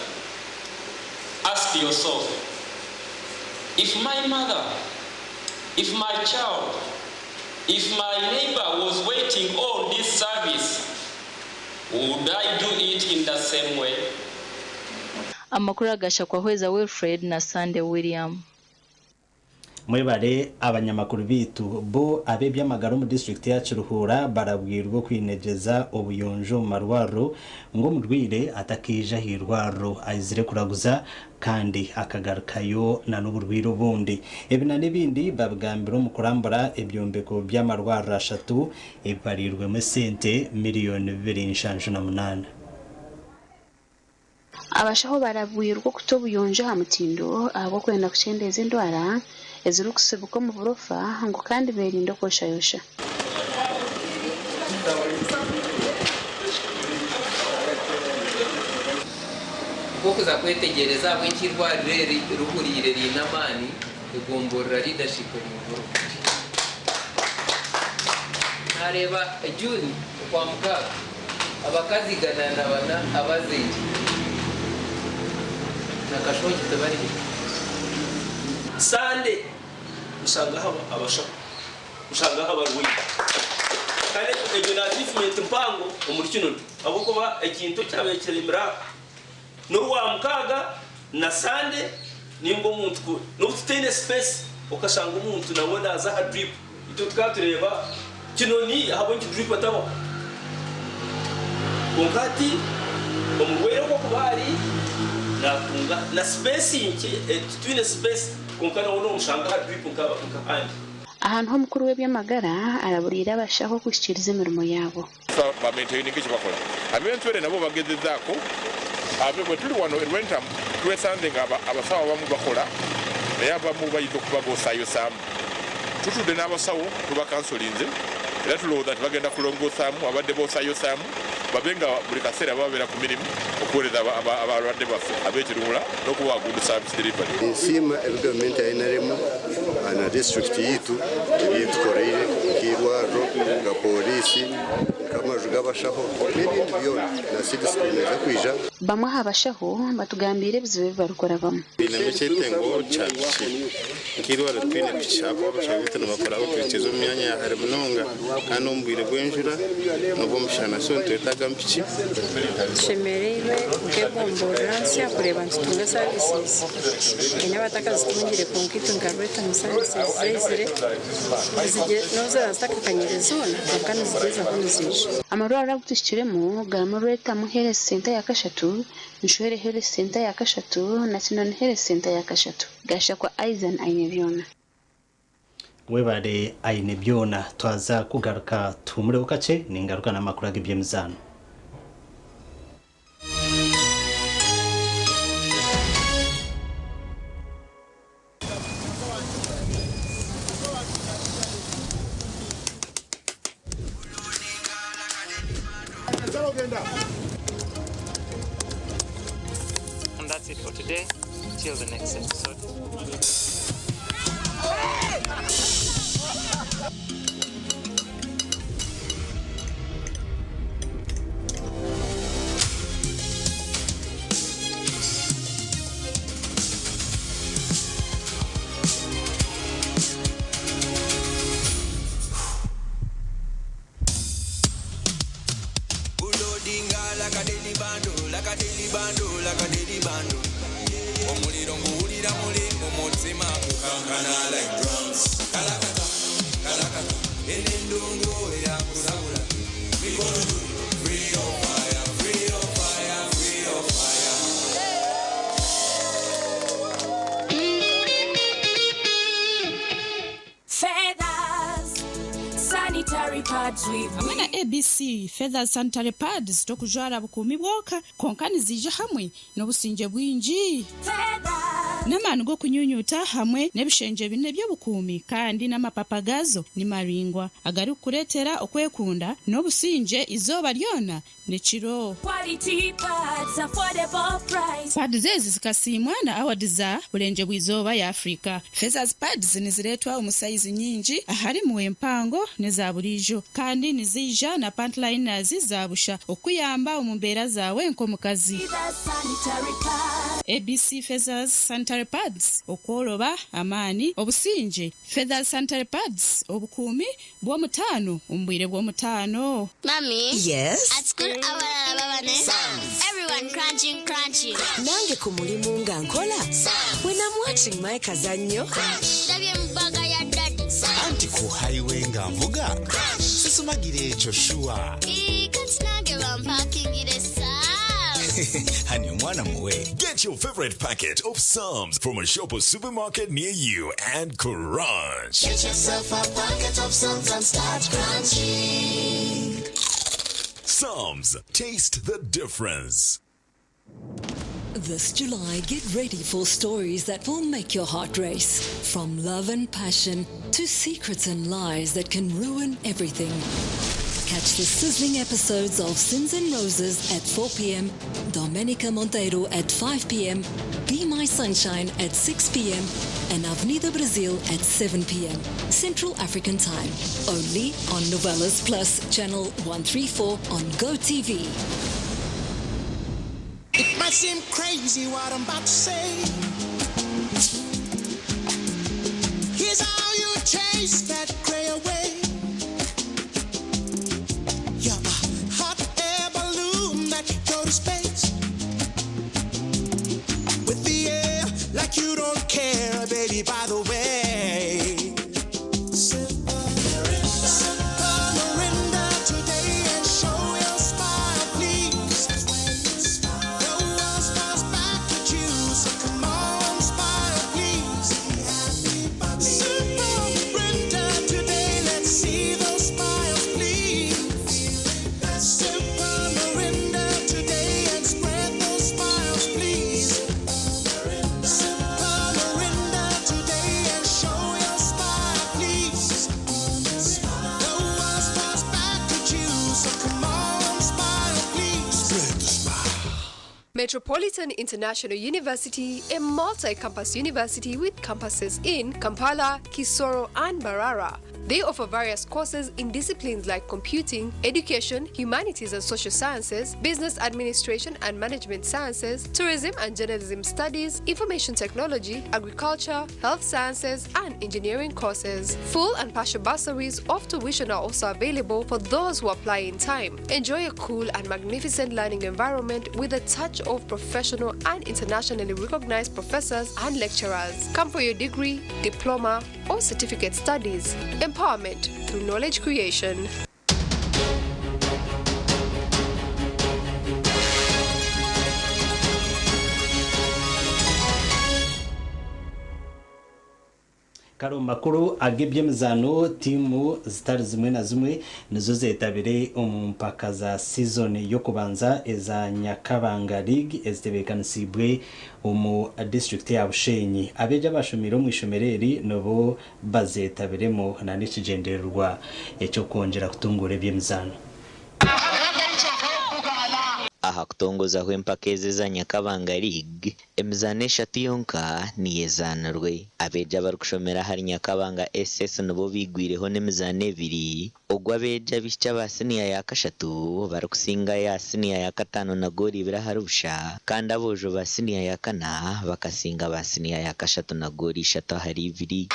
ask yourself, if my mother, if my child, if my neighbor was waiting on this service, would I do it in the same way? Amakuru agasha kwa Hweza Wilfred na Sunday William. Mwebare abanyamakuru bitu bo abebyamagaro mu district ya Kiruhura barabwirwa kwinegeza obuyonjo marwaro ngo murwire atakija hirwaro ayizire kuraguza kandi akagarukayo na n'uburwiro bundi ebina n'ibindi babgambiro mu kurambura ebyombeko by'amarwaro ashatu ebarirwe mu sente miliyoni 2.8. abashaho barabwirwa kutobuyonje ha mutindo abo kwenda kuchendeza indwara eziri kusibuka mu burofa ngo kandi berinde koshayosha. Kuza kwetegereza bw'ikirwarire ruhurire rinamani igomborera leadership mu Burundi. Nareba June kwa Mukaga abakazi ganana bana abazenji nakashonje tabari Sande usanga haba abasha usanga haba ruyi kandi ejo na achievement mpango umurikino abo kuba ikintu cyabekeremera n'uwa Mukaga na Sande nimbo muntu no tutene space ukashanga umuntu nabona aza ha drip ito twatureba kino ni abo drip atabo konkati omugwero ko kubari nakunga na space inki tutine space konkana wono mushanga ha drip nkahandi ahantu ho mukuru w'ebyamagara araburira abashaho gushyikiriza imirimo yabo ba maintain iki bakora abentwere nabo bagezezako ave bwetuli wano erwentam twesandenga abasawo bamu bakola naye abamu bayinza okubagosayo samu tutude n'abasawo tubakansolinze era tulowooza nti bagenda kulongosaamu abadde boosayo samu babenga buli kaseera babeera ku mirimu okuweereza abalwadde baffe ab'ekirumula n'okubawagundu service delivery. Ensiima gavumenti ayinaremu na disitulikiti yitu ebyetukoreire nk'irwariro nga polisi nk'amaju g'abashaho n'ebindi byona na citizen eza kwija bamwe abashaho batugambira ebizibu bibarukorabamu biname kyetengo kyabiki nk'irwariro twine tukikyapa abashaho bitu nibakoraho twiteza mu myanya yahare munonga kandi omu bwire bw'enjura n'obw'omushana so nitwetaga mpiki tushemereirwe nk'egomborera nsi kureba ntutunga services n'abatakazitungire konkitu nkarweta mu services zezire noza zitakakanyire zona kandi zigeza aho nizije amarwara gutushikiremo garamureta mu health center ya Kashatu nshure health center ya Kashatu national health center ya Kashatu gasha kwa Aizen Ainebyona webare Ainebyona twaza kugaruka tumure ukace ningaruka n'amakuru agibyemizano. And that's it for today. Till the next episode. hamwe na ABC Feathers Sanitary Pads tokujwara bukumi bwoka konkani zije hamwe n'obusinge bwingi n'amanu go kunyunyuta hamwe n'ebishenje bine by'obukumi kandi n'amapapagazo ni maringwa agari kuretera okwekunda n'obusinge izoba lyona nechiro quality pads affordable price pads zezi zikasimwa na awards za bulenje bw'izoba ya Afrika. Feathers Pads niziretwa omusaizi nyingi ahari mu empango neza burijo kandi nizija na pantliners zabusha okuyamba omumbera zawe nkomukazi. ABC Feathers Sanitary Pads okwoloba amani obusinge. Feathers Sanitary Pads obukumi bw'omutano ombwire bw'omutano. Mommy, yes, at school abalala babane everyone crunching nange ku mulimu nga nkola when I'm watching my kazanyo ndabye mbaga ya dad anti ku highway nga mvuga sisumagire ekyo shuwa kati nange bampakingire honey mwana muwe. Get your favorite packet of Psalms from a shop or supermarket near you and crunch. Get yourself a packet of Psalms and start crunching. Psalms, taste the difference. This July, get ready for stories that will make your heart race. From love and passion to secrets and lies that can ruin everything. Catch the sizzling episodes of Sins and Roses at 4 p.m, Domenica Monteiro at 5 p.m, Be My Sunshine at 6 p.m, and Avenida Brazil at 7 p.m, Central African Time. Only on Novelas Plus, channel 134 on GoTV. It might seem crazy what I'm about to say. Here's how you chase that gray away. You're a hot air balloon that can go to space. With the air like you don't care, baby, by the way. Metropolitan International University, a multi-campus university with campuses in Kampala, Kisoro, and Mbarara. They offer various courses in disciplines like computing, education, humanities and social sciences, business administration and management sciences, tourism and journalism studies, information technology, agriculture, health sciences, and engineering courses. Full and partial bursaries of tuition are also available for those who apply in time. Enjoy a cool and magnificent learning environment with a touch of professional and internationally recognized professors and lecturers. Come for your degree, diploma, or certificate studies. Empowerment through knowledge creation. Karo makuru agebyemizano timu zitari zimwe na zimwe nizo zetabire mpaka za season yo kubanza eza Nyakabanga League ezitebekanisiibwe mu district ya Bushenyi. Abeja bashomiro mu ishomereri nobo bazetabiremo na n'ikigendererwa ecyo kongera kutungura ebyemizano. Aha kutongoza kw'empaka za Nyakabanga League emizano 3 yonka niyezanirwe. Abeja bari kushomera hari Nyakabanga SS nobo bigwireho n'emizano 2 ogwa abeja bica ba senior ya 3 bari kusinga ya senior ya 5 na gori biraharusha, kandi abojo ba senior ya 4 bakasinga ba senior ya 3 na gori 3 hari 2.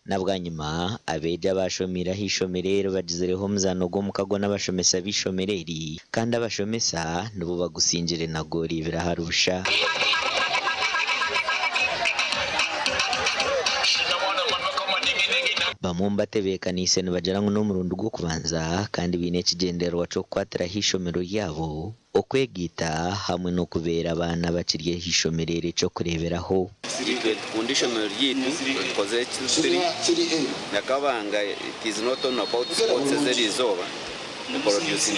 Nabwanyuma abeja bashomira hishomerero bagizereho muzano go mukago n'abashomesa bishomereri, kandi abashomesa nubo bagusinjire na gori biraharusha. Bamumba tebekanise nibajara ngo n'umurundo gwo kubanza, kandi bine kigenderwa cyo kwatira hishomero yabo okwegita hamwe no kubera abana bakiriye hishomerere cyo kureberaho. Conditional yitu koze kiri Nyakabanga. It is not only about sports as it is over. Producing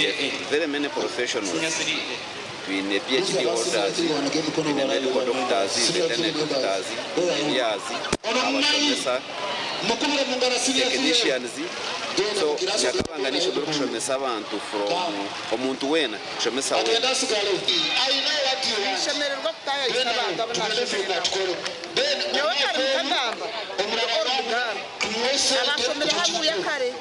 very many professionals. We need PhD holders, we need medical doctors, veterinary doctors, engineers, technicians. So Nyakabanga nishobora kushomesa abantu from omuntu wena kushomesa wena. Shamererwa kutaya isabanga abashomera nyewe kare mukagamba orugamba abashomera hamu ya kare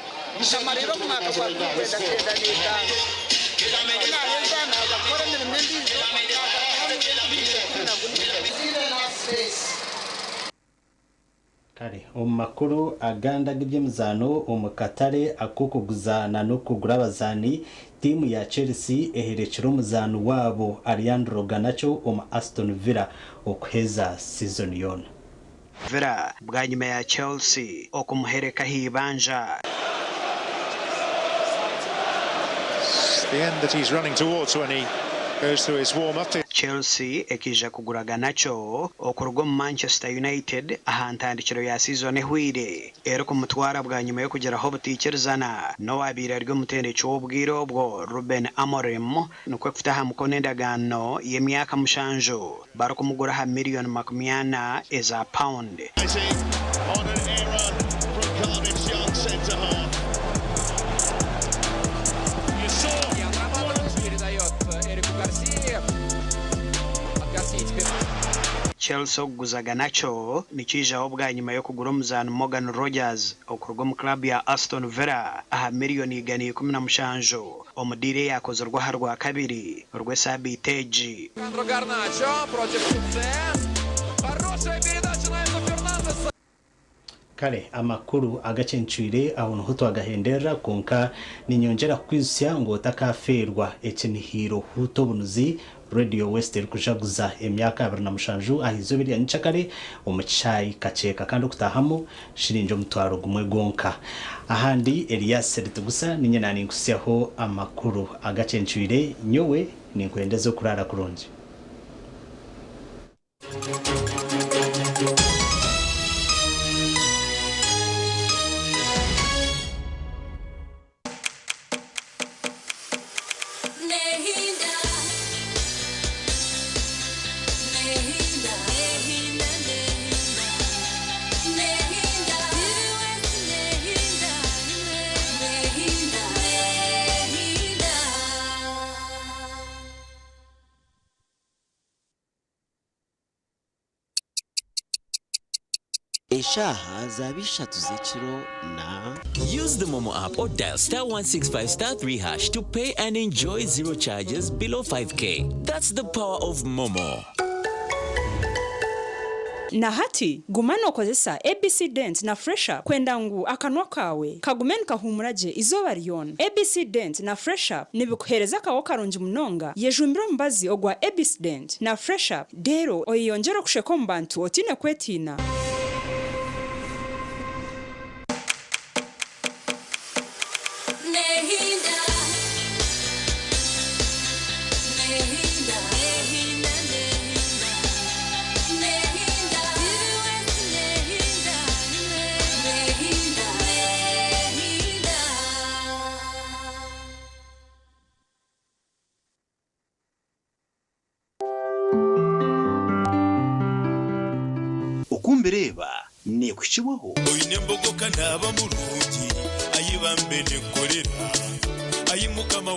shamariro mwaka kwa kwenda kwenda n'itanga naheza nabakora imirimo ndizo kare omakuru aganda g'ibyemizano omukatare akukuguzana no kugura abazani. Timu ya Chelsea eherekera umuzano wabo Alejandro Garnacho Aston Villa okuheza season yona. Villa bwanyuma ya Chelsea okumuhereka hibanja. The end that he's running towards when he goes through his warm-up. Chelsea ekija kuguraga nacho okurwa mu Manchester United ahantandikiro ya season ehwire ero kumutwara bwa nyuma yo kugera aho butikirizana no wabira ryo mutende cy'obwiro bwo Ruben Amorim nuko kufitaha mukono endagano y'emyaka mushanjo baro kumugura ha million makumyana eza pound. On an error from Cardiff's young centre-half. You saw Chelsea guzaga nacho nikija obwa nyuma yo kugura umuzano Morgan Rogers okurwa mu club ya Aston Villa aha miliyoni 17 omudire yakoze rwa rwa kabiri rwe sabiteji. Kale amakuru agacencwire abona huto agahendera konka ninyongera kwisya ngo takaferwa ekinihiro huto bunuzi Radio West kujaguza emyaka 27 ahizo biri anicakare omucayi kaceka kandi okutahamo shirinjo mutwaro gumwe gonka ahandi Elias Rutugusa ninye nani nkusyaho amakuru agacencwire nyowe ninkwendeze kurara kuronje. Eshaha zabishatu zechiro na use the Momo app or dial *165*3# to pay and enjoy zero charges below 5k. That's the power of Momo. Na hati gumano kozesa ABC Dent na Fresher kwenda ngu akanwa kawe kagumen kahumuraje izoba ryona. ABC Dent na Fresher nibikuhereza kawo karungi munonga yejumbiro mbazi ogwa ABC Dent na Fresher dero oyiyongera kusheko mbantu otine kwetina. Ukumbereba ne kukibaho oyine mbogoka naba mulungi ayibambe ne kolera ayimukama